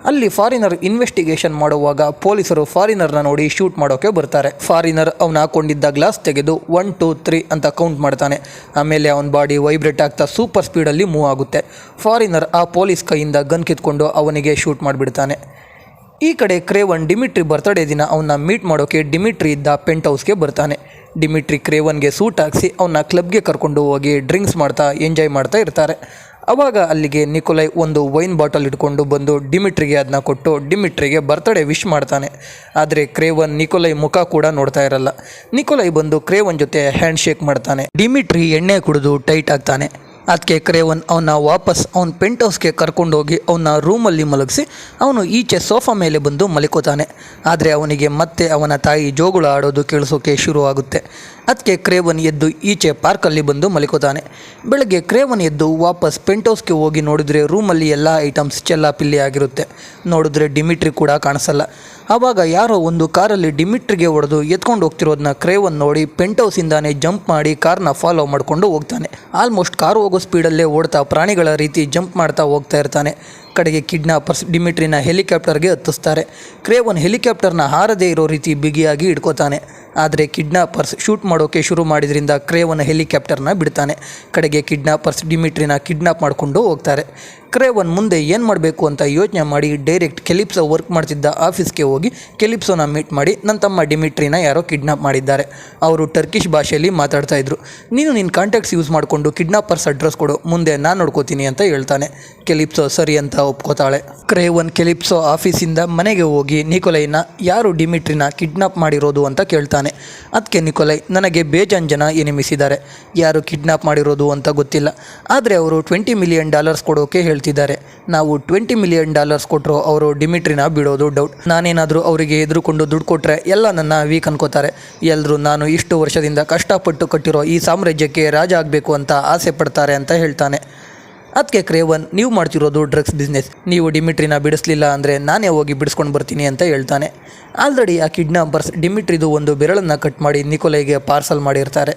ಅಲ್ಲಿ ಫಾರಿನರ್ ಇನ್ವೆಸ್ಟಿಗೇಷನ್ ಮಾಡುವಾಗ ಪೊಲೀಸರು ಫಾರಿನರ್ನ ನೋಡಿ ಶೂಟ್ ಮಾಡೋಕ್ಕೆ ಬರ್ತಾರೆ. ಫಾರಿನರ್ ಅವನು ಹಾಕೊಂಡಿದ್ದ ಗ್ಲಾಸ್ ತೆಗೆದು 1 2 3 ಅಂತ ಕೌಂಟ್ ಮಾಡ್ತಾನೆ. ಆಮೇಲೆ ಅವನ ಬಾಡಿ ವೈಬ್ರೇಟ್ ಆಗ್ತಾ ಸೂಪರ್ ಸ್ಪೀಡಲ್ಲಿ ಮೂವ್ ಆಗುತ್ತೆ. ಫಾರಿನರ್ ಆ ಪೊಲೀಸ್ ಕೈಯಿಂದ ಗನ್ ಕಿತ್ಕೊಂಡು ಅವನಿಗೆ ಶೂಟ್ ಮಾಡಿಬಿಡ್ತಾನೆ. ಈ ಕಡೆ ಕ್ರೇವನ್ ಡಿಮಿಟ್ರಿ ಬರ್ತ್ಡೇ ದಿನ ಅವನ್ನ ಮೀಟ್ ಮಾಡೋಕ್ಕೆ ಡಿಮಿಟ್ರಿ ಇದ್ದ ಪೆಂಟ್ ಹೌಸ್ಗೆ ಬರ್ತಾನೆ. ಡಿಮಿಟ್ರಿ ಕ್ರೇವನ್ಗೆ ಸೂಟ್ ಹಾಕಿಸಿ ಅವನ್ನ ಕ್ಲಬ್ಗೆ ಕರ್ಕೊಂಡು ಹೋಗಿ ಡ್ರಿಂಕ್ಸ್ ಮಾಡ್ತಾ ಎಂಜಾಯ್ ಮಾಡ್ತಾ ಇರ್ತಾರೆ. ಅವಾಗ ಅಲ್ಲಿಗೆ ನಿಕೋಲೈ ಒಂದು ವೈನ್ ಬಾಟಲ್ ಇಟ್ಕೊಂಡು ಬಂದು ಡಿಮಿಟ್ರಿಗೆ ಅದನ್ನ ಕೊಟ್ಟು ಡಿಮಿಟ್ರಿಗೆ ಬರ್ತ್ಡೇ ವಿಶ್ ಮಾಡ್ತಾನೆ. ಆದರೆ ಕ್ರೇವನ್ ನಿಕೋಲೈ ಮುಖ ಕೂಡ ನೋಡ್ತಾ ಇರಲ್ಲ. ನಿಕೋಲೈ ಬಂದು ಕ್ರೇವನ್ ಜೊತೆ ಹ್ಯಾಂಡ್ ಶೇಕ್ ಮಾಡ್ತಾನೆ. ಡಿಮಿಟ್ರಿ ಎಣ್ಣೆ ಕುಡಿದು ಟೈಟ್ ಆಗ್ತಾನೆ. ಅದಕ್ಕೆ ಕ್ರೇವನ್ ಅವನ್ನ ವಾಪಸ್ ಅವನ ಪೆಂಟ್ ಹೌಸ್ಗೆ ಕರ್ಕೊಂಡೋಗಿ ಅವನ ರೂಮಲ್ಲಿ ಮಲಗಿಸಿ ಅವನು ಈಚೆ ಸೋಫಾ ಮೇಲೆ ಬಂದು ಮಲಿಕೋತಾನೆ. ಆದರೆ ಅವನಿಗೆ ಮತ್ತೆ ಅವನ ತಾಯಿ ಜೋಗುಳ ಆಡೋದು ಕೇಳಿಸೋಕೆ ಶುರುವಾಗುತ್ತೆ. ಅದಕ್ಕೆ ಕ್ರೇವನ್ ಎದ್ದು ಈಚೆ ಪಾರ್ಕಲ್ಲಿ ಬಂದು ಮಲಿಕೋತಾನೆ. ಬೆಳಗ್ಗೆ ಕ್ರೇವನ್ ಎದ್ದು ವಾಪಸ್ ಪೆಂಟ್ ಹೌಸ್ಗೆ ಹೋಗಿ ನೋಡಿದ್ರೆ ರೂಮಲ್ಲಿ ಎಲ್ಲ ಐಟಮ್ಸ್ ಚೆಲ್ಲಾಪಿಲ್ಲಿ ಆಗಿರುತ್ತೆ. ನೋಡಿದ್ರೆ ಡಿಮಿಟ್ರಿ ಕೂಡ ಕಾಣಿಸಲ್ಲ. ಆವಾಗ ಯಾರೋ ಒಂದು ಕಾರಲ್ಲಿ ಡಿಮಿಟ್ರಿಗೆ ಹೊಡೆದು ಎತ್ಕೊಂಡು ಹೋಗ್ತಿರೋದನ್ನ ಕ್ರೇವನ್ ನೋಡಿ ಪೆಂಟ್ ಹೌಸಿಂದಾನೆ ಜಂಪ್ ಮಾಡಿ ಕಾರ್ನ ಫಾಲೋ ಮಾಡಿಕೊಂಡು ಹೋಗ್ತಾನೆ. ಆಲ್ಮೋಸ್ಟ್ ಕಾರು ಹೋಗೋ ಸ್ಪೀಡಲ್ಲೇ ಓಡ್ತಾ ಪ್ರಾಣಿಗಳ ರೀತಿ ಜಂಪ್ ಮಾಡ್ತಾ ಹೋಗ್ತಾ ಇರ್ತಾನೆ. ಕಡೆಗೆ ಕಿಡ್ನಾಪರ್ಸ್ ಡಿಮಿಟ್ರಿನ ಹೆಲಿಕಾಪ್ಟರ್ಗೆ ಹತ್ತಿಸ್ತಾರೆ. ಕ್ರೇವನ್ ಹೆಲಿಕಾಪ್ಟರ್ನ ಹಾರದೇ ಇರೋ ರೀತಿ ಬಿಗಿಯಾಗಿ ಇಟ್ಕೋತಾನೆ. ಆದರೆ ಕಿಡ್ನಾಪರ್ಸ್ ಶೂಟ್ ಮಾಡೋಕೆ ಶುರು ಮಾಡಿದ್ರಿಂದ ಕ್ರೇವನ್ ಹೆಲಿಕಾಪ್ಟರ್ನ ಬಿಡ್ತಾನೆ. ಕಡೆಗೆ ಕಿಡ್ನಾಪರ್ಸ್ ಡಿಮಿಟ್ರಿನ ಕಿಡ್ನಾಪ್ ಮಾಡಿಕೊಂಡು ಹೋಗ್ತಾರೆ. ಕ್ರೇವನ್ ಮುಂದೆ ಏನು ಮಾಡಬೇಕು ಅಂತ ಯೋಚನೆ ಮಾಡಿ ಡೈರೆಕ್ಟ್ ಕೆಲಿಪ್ಸೋ ವರ್ಕ್ ಮಾಡ್ತಿದ್ದ ಆಫೀಸ್ಗೆ ಹೋಗಿ ಕೆಲಿಪ್ಸೋನ ಮೀಟ್ ಮಾಡಿ ನನ್ನ ತಮ್ಮ ಡಿಮಿಟ್ರಿನ ಯಾರೋ ಕಿಡ್ನಾಪ್ ಮಾಡಿದ್ದಾರೆ, ಅವರು ಟರ್ಕಿಷ್ ಭಾಷೆಯಲ್ಲಿ ಮಾತಾಡ್ತಾ ಇದ್ರು, ನೀನು ನಿನ್ನ ಕಾಂಟ್ಯಾಕ್ಟ್ಸ್ ಯೂಸ್ ಮಾಡಿಕೊಂಡು ಕಿಡ್ನಾಪರ್ಸ್ ಅಡ್ರೆಸ್ ಕೊಡು, ಮುಂದೆ ನಾನು ನೋಡ್ಕೋತೀನಿ ಅಂತ ಹೇಳ್ತಾನೆ. ಕೆಲಿಪ್ಸೋ ಸರಿ ಅಂತ ಒಪ್ಕೋತಾಳೆ. ಕ್ರೇವನ್ ಕೆಲಿಪ್ಸೋ ಆಫೀಸಿಂದ ಮನೆಗೆ ಹೋಗಿ ನಿಕೋಲೈನ ಯಾರು ಡಿಮಿಟ್ರಿನ ಕಿಡ್ನಾಪ್ ಮಾಡಿರೋದು ಅಂತ ಕೇಳ್ತಾನೆ. ಅದಕ್ಕೆ ನಿಕೋಲೈ, ನನಗೆ ಬೇಜಾನ್ ಜನ ಎನಿಮಿಸಿದ್ದಾರೆ, ಯಾರು ಕಿಡ್ನಾಪ್ ಮಾಡಿರೋದು ಅಂತ ಗೊತ್ತಿಲ್ಲ, ಆದರೆ ಅವರು $20 ಮಿಲಿಯನ್ ಕೊಡೋಕೆ ಹೇಳ್ತಿದ್ದಾರೆ. ನಾವು $20 ಮಿಲಿಯನ್ ಕೊಟ್ಟರು ಅವರು ಡಿಮಿಟ್ರಿನ ಬಿಡೋದು ಡೌಟ್. ನಾನೇನಾದರೂ ಅವರಿಗೆ ಎದುರುಕೊಂಡು ದುಡ್ಡು ಕೊಟ್ಟರೆ ಎಲ್ಲ ನನ್ನ ವೀಕ್ ಅನ್ಕೋತಾರೆ. ಎಲ್ಲರೂ ನಾನು ಇಷ್ಟು ವರ್ಷದಿಂದ ಕಷ್ಟಪಟ್ಟು ಕಟ್ಟಿರೋ ಈ ಸಾಮ್ರಾಜ್ಯಕ್ಕೆ ರಾಜ ಆಗಬೇಕು ಅಂತ ಆಸೆ ಪಡ್ತಾರೆ ಅಂತ ಹೇಳ್ತಾನೆ. ಅದಕ್ಕೆ ಕ್ರೇವನ್, ನೀವು ಮಾಡ್ತಿರೋದು ಡ್ರಗ್ಸ್ ಬಿಸ್ನೆಸ್, ನೀವು ಡಿಮಿಟ್ರಿನ ಬಿಡಿಸ್ಲಿಲ್ಲ ಅಂದರೆ ನಾನೇ ಹೋಗಿ ಬಿಡಿಸ್ಕೊಂಡು ಬರ್ತೀನಿ ಅಂತ ಹೇಳ್ತಾನೆ. ಆಲ್ರೆಡಿ ಆ ಕಿಡ್ನಾಪರ್ಸ್ ಡಿಮಿಟ್ರಿದು ಒಂದು ಬೆರಳನ್ನು ಕಟ್ ಮಾಡಿ ನಿಕೋಲೈಗೆ ಪಾರ್ಸಲ್ ಮಾಡಿರ್ತಾರೆ.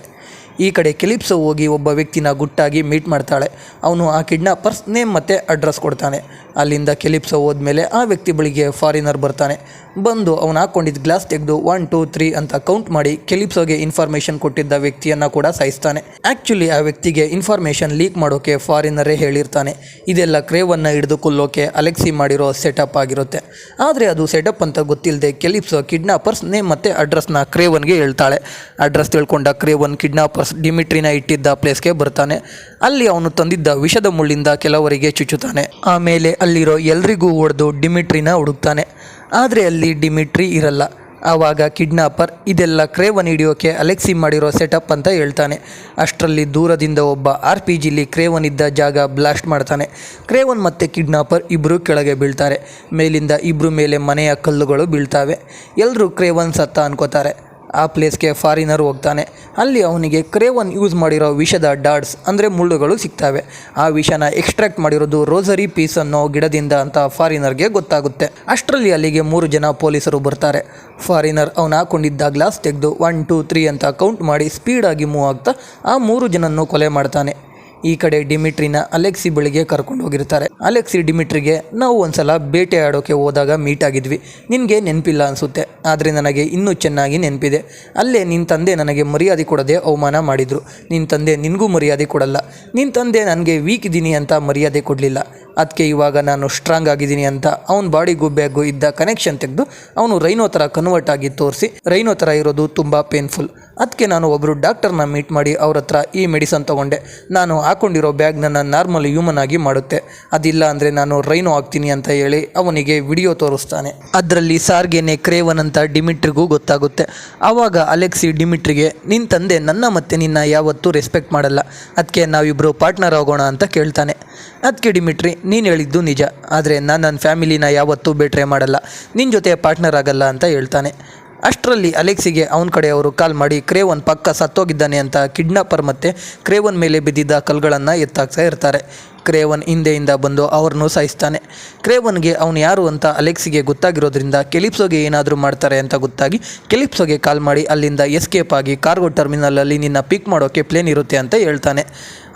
ಈ ಕಡೆ ಕೆಲಿಪ್ಸೋ ಹೋಗಿ ಒಬ್ಬ ವ್ಯಕ್ತಿನ ಗುಟ್ಟಾಗಿ ಮೀಟ್ ಮಾಡ್ತಾಳೆ. ಅವನು ಆ ಕಿಡ್ನಾಪರ್ಸ್ ನೇಮ್ ಮತ್ತು ಅಡ್ರೆಸ್ ಕೊಡ್ತಾನೆ. ಅಲ್ಲಿಂದ ಕೆಲಿಪ್ಸೋ ಹೋದ್ಮೇಲೆ ಆ ವ್ಯಕ್ತಿ ಬಳಿಗೆ ಫಾರಿನರ್ ಬರ್ತಾನೆ. ಬಂದು ಅವನು ಹಾಕ್ಕೊಂಡಿದ್ದ ಗ್ಲಾಸ್ ತೆಗೆದು 1 2 3 ಅಂತ ಕೌಂಟ್ ಮಾಡಿ ಕೆಲಿಪ್ಸೋಗೆ ಇನ್ಫಾರ್ಮೇಷನ್ ಕೊಟ್ಟಿದ್ದ ವ್ಯಕ್ತಿಯನ್ನು ಕೂಡ ಸಾಯಿಸ್ತಾನೆ. ಆ್ಯಕ್ಚುಲಿ ಆ ವ್ಯಕ್ತಿಗೆ ಇನ್ಫಾರ್ಮೇಷನ್ ಲೀಕ್ ಮಾಡೋಕೆ ಫಾರಿನರೇ ಹೇಳಿರ್ತಾನೆ. ಇದೆಲ್ಲ ಕ್ರೇವನ್ನ ಹಿಡಿದು ಕೊಲ್ಲೋಕೆ ಅಲೆಕ್ಸಿ ಮಾಡಿರೋ ಸೆಟಪ್ ಆಗಿರುತ್ತೆ. ಆದರೆ ಅದು ಸೆಟಪ್ ಅಂತ ಗೊತ್ತಿಲ್ಲದೆ ಕೆಲಿಪ್ಸೋ ಕಿಡ್ನಾಪರ್ಸ್ ನೇಮ್ ಮತ್ತು ಅಡ್ರೆಸ್ನ ಕ್ರೇವನ್ಗೆ ಹೇಳ್ತಾಳೆ. ಅಡ್ರೆಸ್ ತಿಳ್ಕೊಂಡ ಕ್ರೇವನ್ ಕಿಡ್ನಾಪರ್ಸ್ ಡಿಮಿಟ್ರಿನ ಇಟ್ಟಿದ್ದ ಪ್ಲೇಸ್ಗೆ ಬರ್ತಾನೆ. ಅಲ್ಲಿ ಅವನು ತಂದಿದ್ದ ವಿಷದ ಮುಳ್ಳಿಂದ ಕೆಲವರಿಗೆ ಚುಚ್ಚುತ್ತಾನೆ. ಆಮೇಲೆ ಅಲ್ಲಿರೋ ಎಲ್ರಿಗೂ ಹೊಡೆದು ಡಿಮಿಟ್ರಿನ ಹುಡುಕ್ತಾನೆ. ಆದರೆ ಅಲ್ಲಿ ಡಿಮಿಟ್ರಿ ಇರಲ್ಲ. ಆವಾಗ ಕಿಡ್ನಾಪರ್ ಇದೆಲ್ಲ ಕ್ರೇವನ್ ಹಿಡಿಯೋಕೆ ಅಲೆಕ್ಸಿ ಮಾಡಿರೋ ಸೆಟಪ್ ಅಂತ ಹೇಳ್ತಾನೆ. ಅಷ್ಟರಲ್ಲಿ ದೂರದಿಂದ ಒಬ್ಬ RPG ಕ್ರೇವನ್ ಇದ್ದ ಜಾಗ ಬ್ಲಾಸ್ಟ್ ಮಾಡ್ತಾನೆ. ಕ್ರೇವನ್ ಮತ್ತು ಕಿಡ್ನಾಪರ್ ಇಬ್ಬರು ಕೆಳಗೆ ಬೀಳ್ತಾರೆ. ಮೇಲಿಂದ ಇಬ್ಬರು ಮೇಲೆ ಮನೆಯ ಕಲ್ಲುಗಳು ಬೀಳ್ತವೆ. ಎಲ್ಲರೂ ಕ್ರೇವನ್ ಸತ್ತ ಅನ್ಕೋತಾರೆ. ಆ ಪ್ಲೇಸ್ಗೆ ಫಾರಿನರ್ ಹೋಗ್ತಾನೆ. ಅಲ್ಲಿ ಅವನಿಗೆ ಕ್ರೇವನ್ ಯೂಸ್ ಮಾಡಿರೋ ವಿಷದ ಡಾಟ್ಸ್ ಅಂದರೆ ಮುಳ್ಳುಗಳು ಸಿಗ್ತವೆ. ಆ ವಿಷನ ಎಕ್ಸ್ಟ್ರಾಕ್ಟ್ ಮಾಡಿರೋದು ರೋಸರಿ ಪೀಸ್ ಅನ್ನೋ ಗಿಡದಿಂದ ಅಂತ ಫಾರಿನರ್ಗೆ ಗೊತ್ತಾಗುತ್ತೆ. ಅಷ್ಟರಲ್ಲಿ ಅಲ್ಲಿಗೆ 3 ಜನ ಪೊಲೀಸರು ಬರ್ತಾರೆ. ಫಾರಿನರ್ ಅವನು ಹಾಕೊಂಡಿದ್ದ ಗ್ಲಾಸ್ ತೆಗೆದು 1 2 3 ಅಂತ ಕೌಂಟ್ ಮಾಡಿ ಸ್ಪೀಡಾಗಿ ಮೂವ್ ಆಗ್ತಾ ಆ 3 ಜನನ್ನು ಕೊಲೆ ಮಾಡ್ತಾನೆ. ಈ ಕಡೆ ಡಿಮಿಟ್ರಿನ ಅಲೆಕ್ಸಿ ಬಳಿಗೆ ಕರ್ಕೊಂಡು ಹೋಗಿರ್ತಾರೆ. ಅಲೆಕ್ಸಿ ಡಿಮಿಟ್ರಿಗೆ, ನಾವು ಒಂದ್ಸಲ ಬೇಟೆ ಆಡೋಕೆ ಹೋದಾಗ ಮೀಟ್ ಆಗಿದ್ವಿ, ನಿನಗೆ ನೆನಪಿಲ್ಲ ಅನಿಸುತ್ತೆ, ಆದರೆ ನನಗೆ ಇನ್ನೂ ಚೆನ್ನಾಗಿ ನೆನಪಿದೆ. ಅಲ್ಲೇ ನಿನ್ನ ತಂದೆ ನನಗೆ ಮರ್ಯಾದೆ ಕೊಡದೆ ಅವಮಾನ ಮಾಡಿದರು. ನಿನ್ನ ತಂದೆ ನಿನಗೂ ಮರ್ಯಾದೆ ಕೊಡಲ್ಲ. ನಿನ್ನ ತಂದೆ ನನಗೆ ವೀಕ್ ಇದ್ದೀನಿ ಅಂತ ಮರ್ಯಾದೆ ಕೊಡಲಿಲ್ಲ. ಅದಕ್ಕೆ ಇವಾಗ ನಾನು ಸ್ಟ್ರಾಂಗ್ ಆಗಿದ್ದೀನಿ ಅಂತ ಅವನ ಬಾಡಿಗೂ ಬ್ಯಾಗು ಇದ್ದ ಕನೆಕ್ಷನ್ ತೆಗೆದು ಅವನು ರೈನೋ ಥರ ಕನ್ವರ್ಟ್ ಆಗಿ ತೋರಿಸಿ, ರೈನೋ ಥರ ಇರೋದು ತುಂಬ ಪೇನ್ಫುಲ್. ಅದಕ್ಕೆ ನಾನು ಒಬ್ಬರು ಡಾಕ್ಟರ್ನ ಮೀಟ್ ಮಾಡಿ ಅವ್ರ ಹತ್ರ ಈ ಮೆಡಿಸನ್ ತೊಗೊಂಡೆ. ನಾನು ಹಾಕೊಂಡಿರೋ ಬ್ಯಾಗ್ ನನ್ನ ನಾರ್ಮಲ್ ಹ್ಯೂಮನ್ ಆಗಿ ಮಾಡುತ್ತೆ, ಅದಿಲ್ಲ ಅಂದರೆ ನಾನು ರೈನೋ ಆಗ್ತೀನಿ ಅಂತ ಹೇಳಿ ಅವನಿಗೆ ವಿಡಿಯೋ ತೋರಿಸ್ತಾನೆ. ಅದರಲ್ಲಿ ಸಾರ್ಗೇನೆ ಕ್ರೇವನ್ ಅಂತ ಡಿಮಿಟ್ರಿಗೂ ಗೊತ್ತಾಗುತ್ತೆ. ಆವಾಗ ಅಲೆಕ್ಸಿ ಡಿಮಿಟ್ರಿಗೆ, ನಿನ್ನ ತಂದೆ ನನ್ನ ಮತ್ತೆ ನಿನ್ನ ಯಾವತ್ತೂ ರೆಸ್ಪೆಕ್ಟ್ ಮಾಡಲ್ಲ, ಅದಕ್ಕೆ ನಾವಿಬ್ಬರು ಪಾರ್ಟ್ನರ್ ಆಗೋಣ ಅಂತ ಕೇಳ್ತಾನೆ. ಅದಕ್ಕೆ ಡಿಮಿಟ್ರಿ, ನೀನು ಹೇಳಿದ್ದು ನಿಜ, ಆದರೆ ನಾನು ನನ್ನ ಫ್ಯಾಮಿಲಿನ ಯಾವತ್ತೂ ಬೇಟ್ರೆ ಮಾಡಲ್ಲ, ನಿನ್ನ ಜೊತೆ ಪಾರ್ಟ್ನರ್ ಆಗಲ್ಲ ಅಂತ ಹೇಳ್ತಾನೆ. ಅಷ್ಟರಲ್ಲಿ ಅಲೆಕ್ಸಿಗೆ ಅವನ ಕಡೆಯವರು ಕಾಲ್ ಮಾಡಿ ಕ್ರೇವನ್ ಪಕ್ಕ ಸತ್ತೋಗಿದ್ದಾನೆ ಅಂತ ಕಿಡ್ನಾಪರ್ ಮತ್ತು ಕ್ರೇವನ್ ಮೇಲೆ ಬಿದ್ದಿದ್ದ ಕಲ್ಗಳನ್ನು ಎತ್ತಾಕ್ತಾ ಇರ್ತಾರೆ. ಕ್ರೇವನ್ ಹಿಂದೆಯಿಂದ ಬಂದು ಅವ್ರನ್ನೂ ಸಾಯಿಸ್ತಾನೆ. ಕ್ರೇವನ್ಗೆ ಅವನು ಯಾರು ಅಂತ ಅಲೆಕ್ಸಿಗೆ ಗೊತ್ತಾಗಿರೋದ್ರಿಂದ ಕೆಲಿಪ್ಸೋಗೆ ಏನಾದರೂ ಮಾಡ್ತಾರೆ ಅಂತ ಗೊತ್ತಾಗಿ ಕೆಲಿಪ್ಸೋಗೆ ಕಾಲ್ ಮಾಡಿ ಅಲ್ಲಿಂದ ಎಸ್ಕೇಪ್ ಆಗಿ ಕಾರ್ಗೋ ಟರ್ಮಿನಲಲ್ಲಿ ನಿನ್ನ ಪಿಕ್ ಮಾಡೋಕ್ಕೆ ಪ್ಲೇನ್ ಇರುತ್ತೆ ಅಂತ ಹೇಳ್ತಾನೆ.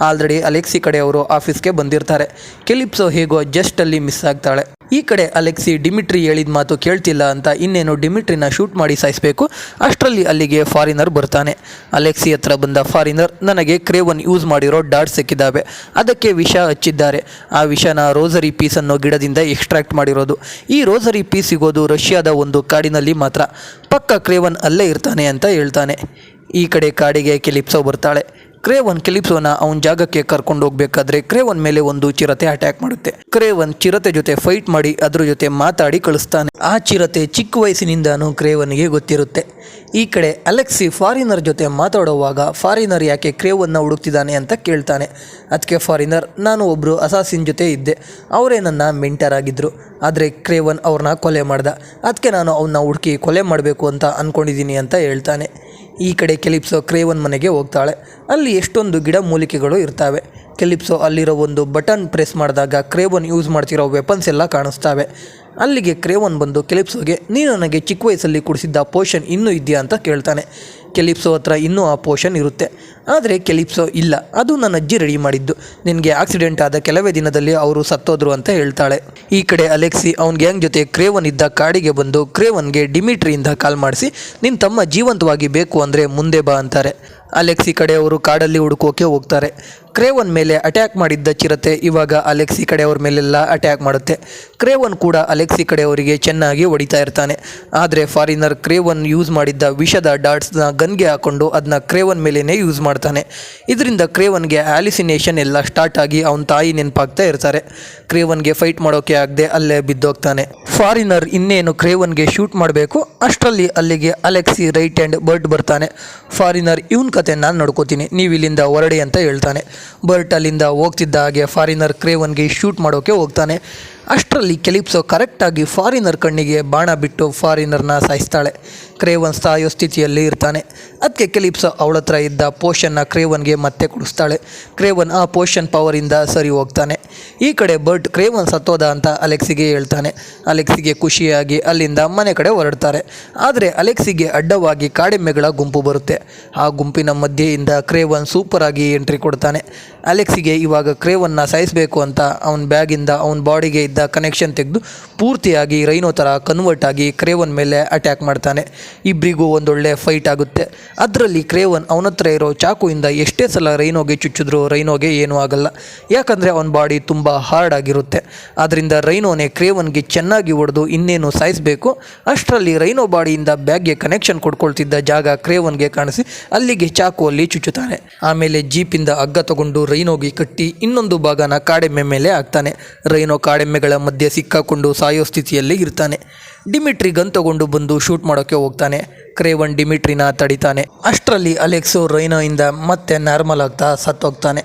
ಆಲ್ರೆಡಿ ಅಲೆಕ್ಸಿ ಕಡೆಯವರು ಆಫೀಸ್ಗೆ ಬಂದಿರ್ತಾರೆ. ಕೆಲಿಪ್ಸೋ ಹೇಗೋ ಜಸ್ಟಲ್ಲಿ ಮಿಸ್ ಆಗ್ತಾಳೆ. ಈ ಕಡೆ ಅಲೆಕ್ಸಿ ಡಿಮಿಟ್ರಿ ಹೇಳಿದ ಮಾತು ಕೇಳ್ತಿಲ್ಲ ಅಂತ ಇನ್ನೇನು ಡಿಮಿಟ್ರಿನ ಶೂಟ್ ಮಾಡಿ ಸಾಯಿಸಬೇಕು. ಅಷ್ಟರಲ್ಲಿ ಅಲ್ಲಿಗೆ ಫಾರಿನರ್ ಬರ್ತಾನೆ. ಅಲೆಕ್ಸಿ ಹತ್ರ ಬಂದ ಫಾರಿನರ್, ನನಗೆ ಕ್ರೇವನ್ ಯೂಸ್ ಮಾಡಿರೋ ಡಾಟ್ಸ್ ಸಿಕ್ಕಿದ್ದಾವೆ, ಅದಕ್ಕೆ ವಿಷ ಹಚ್ಚಿದ್ದಾರೆ. ಆ ವಿಷನ ರೋಸರಿ ಪೀಸ್ ಅನ್ನೋ ಗಿಡದಿಂದ ಎಕ್ಸ್ಟ್ರಾಕ್ಟ್ ಮಾಡಿರೋದು. ಈ ರೋಸರಿ ಪೀಸ್ ಸಿಗೋದು ರಷ್ಯಾದ ಒಂದು ಕಾಡಿನಲ್ಲಿ ಮಾತ್ರ, ಪಕ್ಕ ಕ್ರೇವನ್ ಅಲ್ಲೇ ಇರ್ತಾನೆ ಅಂತ ಹೇಳ್ತಾನೆ. ಈ ಕಡೆ ಕಾಡಿಗೆ ಕೆಲಿಪ್ಸೋ ಬರ್ತಾಳೆ. ಕ್ರೇವನ್ ಕೆಲಿಪ್ಸೋನ ಅವನ ಜಾಗಕ್ಕೆ ಕರ್ಕೊಂಡು ಹೋಗ್ಬೇಕಾದ್ರೆ ಕ್ರೇವನ್ ಮೇಲೆ ಒಂದು ಚಿರತೆ ಅಟ್ಯಾಕ್ ಮಾಡುತ್ತೆ. ಕ್ರೇವನ್ ಚಿರತೆ ಜೊತೆ ಫೈಟ್ ಮಾಡಿ ಅದ್ರ ಜೊತೆ ಮಾತಾಡಿ ಕಳಿಸ್ತಾನೆ. ಆ ಚಿರತೆ ಚಿಕ್ಕ ವಯಸ್ಸಿನಿಂದಾನು ಕ್ರೇವನ್ಗೆ ಗೊತ್ತಿರುತ್ತೆ. ಈ ಕಡೆ ಅಲೆಕ್ಸಿ ಫಾರಿನರ್ ಜೊತೆ ಮಾತಾಡುವಾಗ ಫಾರಿನರ್ ಯಾಕೆ ಕ್ರೇವನ್ನ ಹುಡುಕ್ತಿದ್ದಾನೆ ಅಂತ ಕೇಳ್ತಾನೆ. ಅದಕ್ಕೆ ಫಾರಿನರ್, ನಾನು ಒಬ್ಬರು ಅಸಾಸಿನ್ ಜೊತೆ ಇದ್ದೆ, ಅವರೇ ನನ್ನ ಮೆಂಟರ್ ಆಗಿದ್ದರು, ಆದರೆ ಕ್ರೇವನ್ ಅವ್ರನ್ನ ಕೊಲೆ ಮಾಡ್ದ, ಅದಕ್ಕೆ ನಾನು ಅವನ್ನ ಹುಡುಕಿ ಕೊಲೆ ಮಾಡಬೇಕು ಅಂತ ಅಂದ್ಕೊಂಡಿದ್ದೀನಿ ಅಂತ ಹೇಳ್ತಾನೆ. ಈ ಕಡೆ ಕೆಲಿಪ್ಸೋ ಕ್ರೇವನ್ ಮನೆಗೆ ಹೋಗ್ತಾಳೆ. ಅಲ್ಲಿ ಎಷ್ಟೊಂದು ಗಿಡ ಮೂಲಿಕೆಗಳು ಇರ್ತವೆ. ಕೆಲಿಪ್ಸೋ ಅಲ್ಲಿರೋ ಒಂದು ಬಟನ್ ಪ್ರೆಸ್ ಮಾಡಿದಾಗ ಕ್ರೇವನ್ ಯೂಸ್ ಮಾಡ್ತಿರೋ ವೆಪನ್ಸ್ ಎಲ್ಲ ಕಾಣಿಸ್ತವೆ. ಅಲ್ಲಿಗೆ ಕ್ರೇವನ್ ಬಂದು ಕೆಲಿಪ್ಸೋಗೆ, ನೀನು ನನಗೆ ಚಿಕ್ಕ ವಯಸ್ಸಲ್ಲಿ ಕುಡಿಸಿದ್ದ ಪೋಷನ್ ಇನ್ನೂ ಇದೆಯಾ ಅಂತ ಕೇಳ್ತಾನೆ. ಕೆಲಿಪ್ಸೋ ಹತ್ರ ಇನ್ನೂ ಆ ಪೋಷನ್ ಇರುತ್ತೆ. ಆದರೆ ಕೆಲಿಪ್ಸೋ, ಇಲ್ಲ, ಅದು ನನ್ನ ಅಜ್ಜಿ ರೆಡಿ ಮಾಡಿದ್ದು, ನಿನಗೆ ಆಕ್ಸಿಡೆಂಟ್ ಆದ ಕೆಲವೇ ದಿನದಲ್ಲಿ ಅವರು ಸತ್ತೋದ್ರು ಅಂತ ಹೇಳ್ತಾಳೆ. ಈ ಕಡೆ ಅಲೆಕ್ಸಿ ಅವನ ಗ್ಯಾಂಗ್ ಜೊತೆ ಕ್ರೇವನ್ ಇದ್ದ ಕಾಡಿಗೆ ಬಂದು ಕ್ರೇವನ್ಗೆ ಡಿಮಿಟ್ರಿಯಿಂದ ಕಾಲ್ ಮಾಡಿಸಿ, ನಿನ್ನ ತಮ್ಮ ಜೀವಂತವಾಗಿ ಬೇಕು ಅಂದರೆ ಮುಂದೆ ಬಾ ಅಂತಾರೆ. ಅಲೆಕ್ಸಿ ಕಡೆಯವರು ಕಾಡಲ್ಲಿ ಹುಡುಕೋಕೆ ಹೋಗ್ತಾರೆ. ಕ್ರೇವನ್ ಮೇಲೆ ಅಟ್ಯಾಕ್ ಮಾಡಿದ್ದ ಚಿರತೆ ಇವಾಗ ಅಲೆಕ್ಸಿ ಕಡೆಯವ್ರ ಮೇಲೆಲ್ಲ ಅಟ್ಯಾಕ್ ಮಾಡುತ್ತೆ. ಕ್ರೇವನ್ ಕೂಡ ಅಲೆಕ್ಸಿ ಕಡೆಯವರಿಗೆ ಚೆನ್ನಾಗಿ ಹೊಡಿತಾ ಇರ್ತಾನೆ. ಆದರೆ ಫಾರಿನರ್ ಕ್ರೇವನ್ ಯೂಸ್ ಮಾಡಿದ್ದ ವಿಷದ ಡಾಟ್ಸ್ನ ಗನ್ಗೆ ಹಾಕೊಂಡು ಅದನ್ನ ಕ್ರೇವನ್ ಮೇಲೇ ಯೂಸ್ ಮಾಡ್ತಾನೆ. ಇದರಿಂದ ಕ್ರೇವನ್ಗೆ ಹ್ಯಾಲಿಸಿನೇಷನ್ ಎಲ್ಲ ಸ್ಟಾರ್ಟ್ ಆಗಿ ಅವನ ತಾಯಿ ನೆನಪಾಗ್ತಾ ಇರ್ತಾರೆ. ಕ್ರೇವನ್ಗೆ ಫೈಟ್ ಮಾಡೋಕೆ ಆಗದೆ ಅಲ್ಲೇ ಬಿದ್ದೋಗ್ತಾನೆ. ಫಾರಿನರ್ ಇನ್ನೇನು ಕ್ರೇವನ್ಗೆ ಶೂಟ್ ಮಾಡಬೇಕು, ಅಷ್ಟರಲ್ಲಿ ಅಲ್ಲಿಗೆ ಅಲೆಕ್ಸಿ ರೈಟ್ ಹ್ಯಾಂಡ್ ಬರ್ಟ್ ಬರ್ತಾನೆ. ಫಾರಿನರ್, ಇವನ್ ಕತೆ ನಾನು ನೋಡ್ಕೋತೀನಿ, ನೀವು ಇಲ್ಲಿಂದ ಹೊರಡಿ ಅಂತ ಹೇಳ್ತಾನೆ. ಬರ್ಟ್ ಅಲ್ಲಿಂದ ಹೋಗ್ತಿದ್ದ ಹಾಗೆ ಫಾರಿನರ್ ಕ್ರೇವನ್ಗೆ ಶೂಟ್ ಮಾಡೋಕೆ ಹೋಗ್ತಾನೆ. ಅಷ್ಟರಲ್ಲಿ ಕೆಲಿಪ್ಸೋ ಕರೆಕ್ಟಾಗಿ ಫಾರಿನರ್ ಕಣ್ಣಿಗೆ ಬಾಣ ಬಿಟ್ಟು ಫಾರಿನರ್ನ ಸಾಯಿಸ್ತಾಳೆ. ಕ್ರೇವನ್ ಸಾಯೋ ಸ್ಥಿತಿಯಲ್ಲಿ ಇರ್ತಾನೆ. ಅದಕ್ಕೆ ಕೆಲಿಪ್ಸೋ ಅವಳ ಹತ್ರ ಇದ್ದ ಪೋಷನ್ನ ಕ್ರೇವನ್ಗೆ ಮತ್ತೆ ಕುಡಿಸ್ತಾಳೆ. ಕ್ರೇವನ್ ಆ ಪೋಷನ್ ಪವರಿಂದ ಸರಿ ಹೋಗ್ತಾನೆ. ಈ ಕಡೆ ಬರ್ಟ್ ಕ್ರೇವನ್ ಸತ್ತೋದ ಅಂತ ಅಲೆಕ್ಸಿಗೆ ಹೇಳ್ತಾನೆ. ಅಲೆಕ್ಸಿಗೆ ಖುಷಿಯಾಗಿ ಅಲ್ಲಿಂದ ಮನೆ ಕಡೆ ಹೊರಡ್ತಾರೆ. ಆದರೆ ಅಲೆಕ್ಸಿಗೆ ಅಡ್ಡವಾಗಿ ಕಾಡೆಮ್ಮೆಗಳ ಗುಂಪು ಬರುತ್ತೆ. ಆ ಗುಂಪಿನ ಮಧ್ಯೆಯಿಂದ ಕ್ರೇವನ್ ಸೂಪರಾಗಿ ಎಂಟ್ರಿ ಕೊಡ್ತಾನೆ. ಅಲೆಕ್ಸಿಗೆ ಇವಾಗ ಕ್ರೇವನ್ನ ಸಾಯಿಸಬೇಕು ಅಂತ ಅವನ ಬ್ಯಾಗಿಂದ ಅವನ ಬಾಡಿಗೆ ಇದ್ದ ಕನೆಕ್ಷನ್ ತೆಗೆದು ಪೂರ್ತಿಯಾಗಿ ರೈನೋ ಥರ ಕನ್ವರ್ಟ್ ಆಗಿ ಕ್ರೇವನ್ ಮೇಲೆ ಅಟ್ಯಾಕ್ ಮಾಡ್ತಾನೆ. ಇಬ್ಬರಿಗೂ ಒಂದೊಳ್ಳೆ ಫೈಟ್ ಆಗುತ್ತೆ. ಅದರಲ್ಲಿ ಕ್ರೇವನ್ ಅವನ ಹತ್ರ ಇರೋ ಚಾಕುವಿಂದ ಎಷ್ಟೇ ಸಲ ರೈನೋಗೆ ಚುಚ್ಚಿದ್ರು ರೈನೋಗೆ ಏನೂ ಆಗಲ್ಲ, ಯಾಕಂದರೆ ಅವನ ಬಾಡಿ ತುಂಬ ಹಾರ್ಡ್ ಆಗಿರುತ್ತೆ. ಆದ್ದರಿಂದ ರೈನೋನೇ ಕ್ರೇವನ್ಗೆ ಚೆನ್ನಾಗಿ ಹೊಡೆದು ಇನ್ನೇನು ಸಾಯಿಸಬೇಕು. ಅಷ್ಟರಲ್ಲಿ ರೈನೋ ಬಾಡಿಯಿಂದ ಬ್ಯಾಗ್ಗೆ ಕನೆಕ್ಷನ್ ಕೊಡ್ಕೊಳ್ತಿದ್ದ ಜಾಗ ಕ್ರೇವನ್ಗೆ ಕಾಣಿಸಿ ಅಲ್ಲಿಗೆ ಚಾಕುವಲ್ಲಿ ಚುಚ್ಚುತ್ತಾನೆ. ಆಮೇಲೆ ಜೀಪಿಂದ ಹಗ್ಗ ತಗೊಂಡು ರೈನೋಗೆ ಕಟ್ಟಿ ಇನ್ನೊಂದು ಭಾಗನ ಕಾಡೆಮ್ಮೆ ಮೇಲೆ ಹಾಕ್ತಾನೆ. ರೈನೋ ಕಾಡೆಮ್ಮೆಗಳ ಮಧ್ಯೆ ಸಿಕ್ಕಾಕೊಂಡು ಸಾಯೋ ಸ್ಥಿತಿಯಲ್ಲಿ ಇರ್ತಾನೆ. ಡಿಮಿಟ್ರಿ ಗನ್ ತಗೊಂಡು ಬಂದು ಶೂಟ್ ಮಾಡೋಕ್ಕೆ ಹೋಗ್ತಾನೆ. ಕ್ರೇವನ್ ಡಿಮಿಟ್ರಿನ ತಡಿತಾನೆ. ಅಷ್ಟರಲ್ಲಿ ಅಲೆಕ್ಸೋ ರೈನೋಯಿಂದ ಮತ್ತೆ ನಾರ್ಮಲ್ ಆಗ್ತಾ ಸತ್ತೋಗ್ತಾನೆ.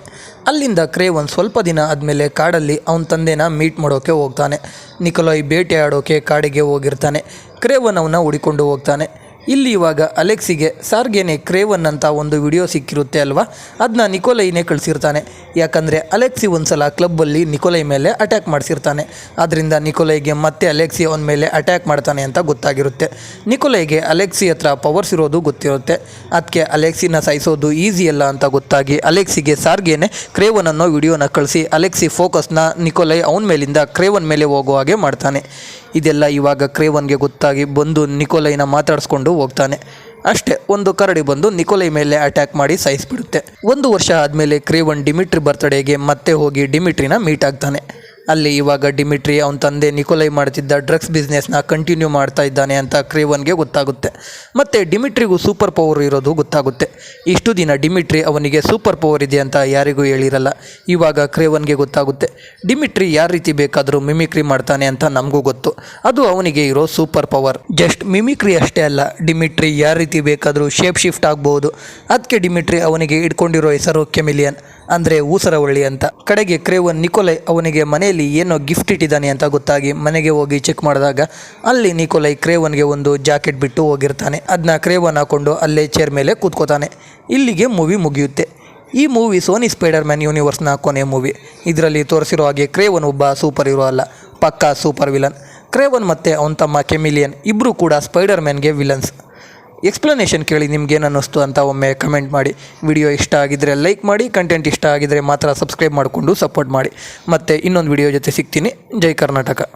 ಅಲ್ಲಿಂದ ಕ್ರೇವನ್ ಸ್ವಲ್ಪ ದಿನ ಆದಮೇಲೆ ಕಾಡಲ್ಲಿ ಅವನ ತಂದೆನ ಮೀಟ್ ಮಾಡೋಕ್ಕೆ ಹೋಗ್ತಾನೆ. ನಿಕೊಲಾಯ್ ಬೇಟೆ ಆಡೋಕ್ಕೆ ಕಾಡಿಗೆ ಹೋಗಿರ್ತಾನೆ. ಕ್ರೇವನ್ ಅವನ್ನ ಹುಡಿಕೊಂಡು ಹೋಗ್ತಾನೆ. ಇಲ್ಲಿ ಇವಾಗ ಅಲೆಕ್ಸಿಗೆ ಸಾರ್ಗೇನೆ ಕ್ರೇವನ್ ಅಂತ ಒಂದು ವಿಡಿಯೋ ಸಿಕ್ಕಿರುತ್ತೆ ಅಲ್ವಾ, ಅದನ್ನ ನಿಕೊಲೈನೇ ಕಳಿಸಿರ್ತಾನೆ. ಯಾಕಂದರೆ ಅಲೆಕ್ಸಿ ಒಂದ್ಸಲ ಕ್ಲಬ್ಬಲ್ಲಿ ನಿಕೊಲೈ ಮೇಲೆ ಅಟ್ಯಾಕ್ ಮಾಡಿಸಿರ್ತಾನೆ. ಆದ್ದರಿಂದ ನಿಕೊಲೈಗೆ ಮತ್ತೆ ಅಲೆಕ್ಸಿ ಅವನ ಮೇಲೆ ಅಟ್ಯಾಕ್ ಮಾಡ್ತಾನೆ ಅಂತ ಗೊತ್ತಾಗಿರುತ್ತೆ. ನಿಕೊಲೈಗೆ ಅಲೆಕ್ಸಿ ಹತ್ರ ಪವರ್ಸ್ ಇರೋದು ಗೊತ್ತಿರುತ್ತೆ. ಅದಕ್ಕೆ ಅಲೆಕ್ಸಿನ ಸಾಯಿಸೋದು ಈಸಿ ಅಲ್ಲ ಅಂತ ಗೊತ್ತಾಗಿ ಅಲೆಕ್ಸಿಗೆ ಸಾರ್ಗೇನೆ ಕ್ರೇವನ್ ಅನ್ನೋ ವಿಡಿಯೋನ ಕಳಿಸಿ ಅಲೆಕ್ಸಿ ಫೋಕಸ್ನ ನಿಕೊಲೈ ಅವನ ಮೇಲಿಂದ ಕ್ರೇವನ್ ಮೇಲೆ ಹೋಗೋ ಹಾಗೆ ಮಾಡ್ತಾನೆ. ಇದೆಲ್ಲ ಇವಾಗ ಕ್ರೇವನ್ಗೆ ಗೊತ್ತಾಗಿ ಬಂದು ನಿಕೊಲೈನ ಮಾತಾಡಿಸ್ಕೊಂಡು ಹೋಗ್ತಾನೆ. ಅಷ್ಟೇ, ಒಂದು ಕರಡಿ ಬಂದು ನಿಕೊಲೈ ಮೇಲೆ ಅಟ್ಯಾಕ್ ಮಾಡಿ ಸಾಯಿಸಿಬಿಡುತ್ತೆ. 1 ವರ್ಷ ಆದಮೇಲೆ ಕ್ರೇವನ್ ಡಿಮಿಟ್ರಿ ಬರ್ತ್ಡೇಗೆ ಮತ್ತೆ ಹೋಗಿ ಡಿಮಿಟ್ರಿನ ಮೀಟ್ ಆಗ್ತಾನೆ. ಅಲ್ಲಿ ಇವಾಗ ಡಿಮಿಟ್ರಿ ಅವನ ತಂದೆ ನಿಕೊಲೈ ಮಾಡ್ತಿದ್ದ ಡ್ರಗ್ಸ್ ಬಿಸ್ನೆಸ್ನ ಕಂಟಿನ್ಯೂ ಮಾಡ್ತಾ ಇದ್ದಾನೆ ಅಂತ ಕ್ರೇವನ್ಗೆ ಗೊತ್ತಾಗುತ್ತೆ. ಮತ್ತು ಡಿಮಿಟ್ರಿಗೂ ಸೂಪರ್ ಪವರ್ ಇರೋದು ಗೊತ್ತಾಗುತ್ತೆ. ಇಷ್ಟು ದಿನ ಡಿಮಿಟ್ರಿ ಅವನಿಗೆ ಸೂಪರ್ ಪವರ್ ಇದೆ ಅಂತ ಯಾರಿಗೂ ಹೇಳಿರಲ್ಲ. ಇವಾಗ ಕ್ರೇವನ್ಗೆ ಗೊತ್ತಾಗುತ್ತೆ. ಡಿಮಿಟ್ರಿ ಯಾವ ರೀತಿ ಬೇಕಾದರೂ ಮಿಮಿಕ್ರಿ ಮಾಡ್ತಾನೆ ಅಂತ ನಮಗೂ ಗೊತ್ತು. ಅದು ಅವನಿಗೆ ಇರೋ ಸೂಪರ್ ಪವರ್. ಜಸ್ಟ್ ಮಿಮಿಕ್ರಿ ಅಷ್ಟೇ ಅಲ್ಲ, ಡಿಮಿಟ್ರಿ ಯಾವ ರೀತಿ ಬೇಕಾದರೂ ಶೇಪ್ ಶಿಫ್ಟ್ ಆಗ್ಬೋದು. ಅದಕ್ಕೆ ಡಿಮಿಟ್ರಿ ಅವನಿಗೆ ಇಟ್ಕೊಂಡಿರೋ ಹೆಸರು ಕೆಮಿಲಿಯನ್, ಅಂದರೆ ಊಸರವಳ್ಳಿ ಅಂತ. ಕಡೆಗೆ ಕ್ರೇವನ್ ನಿಕೊಲೈ ಅವನಿಗೆ ಮನೆಯಲ್ಲಿ ಏನೋ ಗಿಫ್ಟ್ ಇಟ್ಟಿದ್ದಾನೆ ಅಂತ ಗೊತ್ತಾಗಿ ಮನೆಗೆ ಹೋಗಿ ಚೆಕ್ ಮಾಡಿದಾಗ ಅಲ್ಲಿ ನಿಕೊಲೈ ಕ್ರೇವನ್ಗೆ ಒಂದು ಜಾಕೆಟ್ ಬಿಟ್ಟು ಹೋಗಿರ್ತಾನೆ. ಅದನ್ನ ಕ್ರೇವನ್ ಹಾಕೊಂಡು ಅಲ್ಲೇ ಚೇರ್ ಮೇಲೆ ಕೂತ್ಕೋತಾನೆ. ಇಲ್ಲಿಗೆ ಮೂವಿ ಮುಗಿಯುತ್ತೆ. ಈ ಮೂವಿ ಸೋನಿ ಸ್ಪೈಡರ್ ಮ್ಯಾನ್ ಯೂನಿವರ್ಸ್ನ ಕೊನೆ ಮೂವಿ. ಇದರಲ್ಲಿ ತೋರಿಸಿರೋ ಹಾಗೆ ಕ್ರೇವನ್ ಒಬ್ಬ ಸೂಪರ್ ಹೀರೋ ಅಲ್ಲ, ಪಕ್ಕಾ ಸೂಪರ್ ವಿಲನ್. ಕ್ರೇವನ್ ಮತ್ತು ಅವನ ತಮ್ಮ ಕೆಮಿಲಿಯನ್ ಇಬ್ಬರು ಕೂಡ ಸ್ಪೈಡರ್ ಮ್ಯಾನ್ಗೆ ವಿಲನ್ಸ್. ಎಕ್ಸ್ಪ್ಲನೇಷನ್ ಕೇಳಿ ನಿಮ್ಗೇನು ಅನ್ನಿಸ್ತು ಅಂತ ಒಮ್ಮೆ ಕಮೆಂಟ್ ಮಾಡಿ. ವಿಡಿಯೋ ಇಷ್ಟ ಆಗಿದ್ದರೆ ಲೈಕ್ ಮಾಡಿ, ಕಂಟೆಂಟ್ ಇಷ್ಟ ಆಗಿದ್ದರೆ ಮಾತ್ರ ಸಬ್ಸ್ಕ್ರೈಬ್ ಮಾಡಿಕೊಂಡು ಸಪೋರ್ಟ್ ಮಾಡಿ. ಮತ್ತು ಇನ್ನೊಂದು ವಿಡಿಯೋ ಜೊತೆ ಸಿಗ್ತೀನಿ. ಜೈ ಕರ್ನಾಟಕ.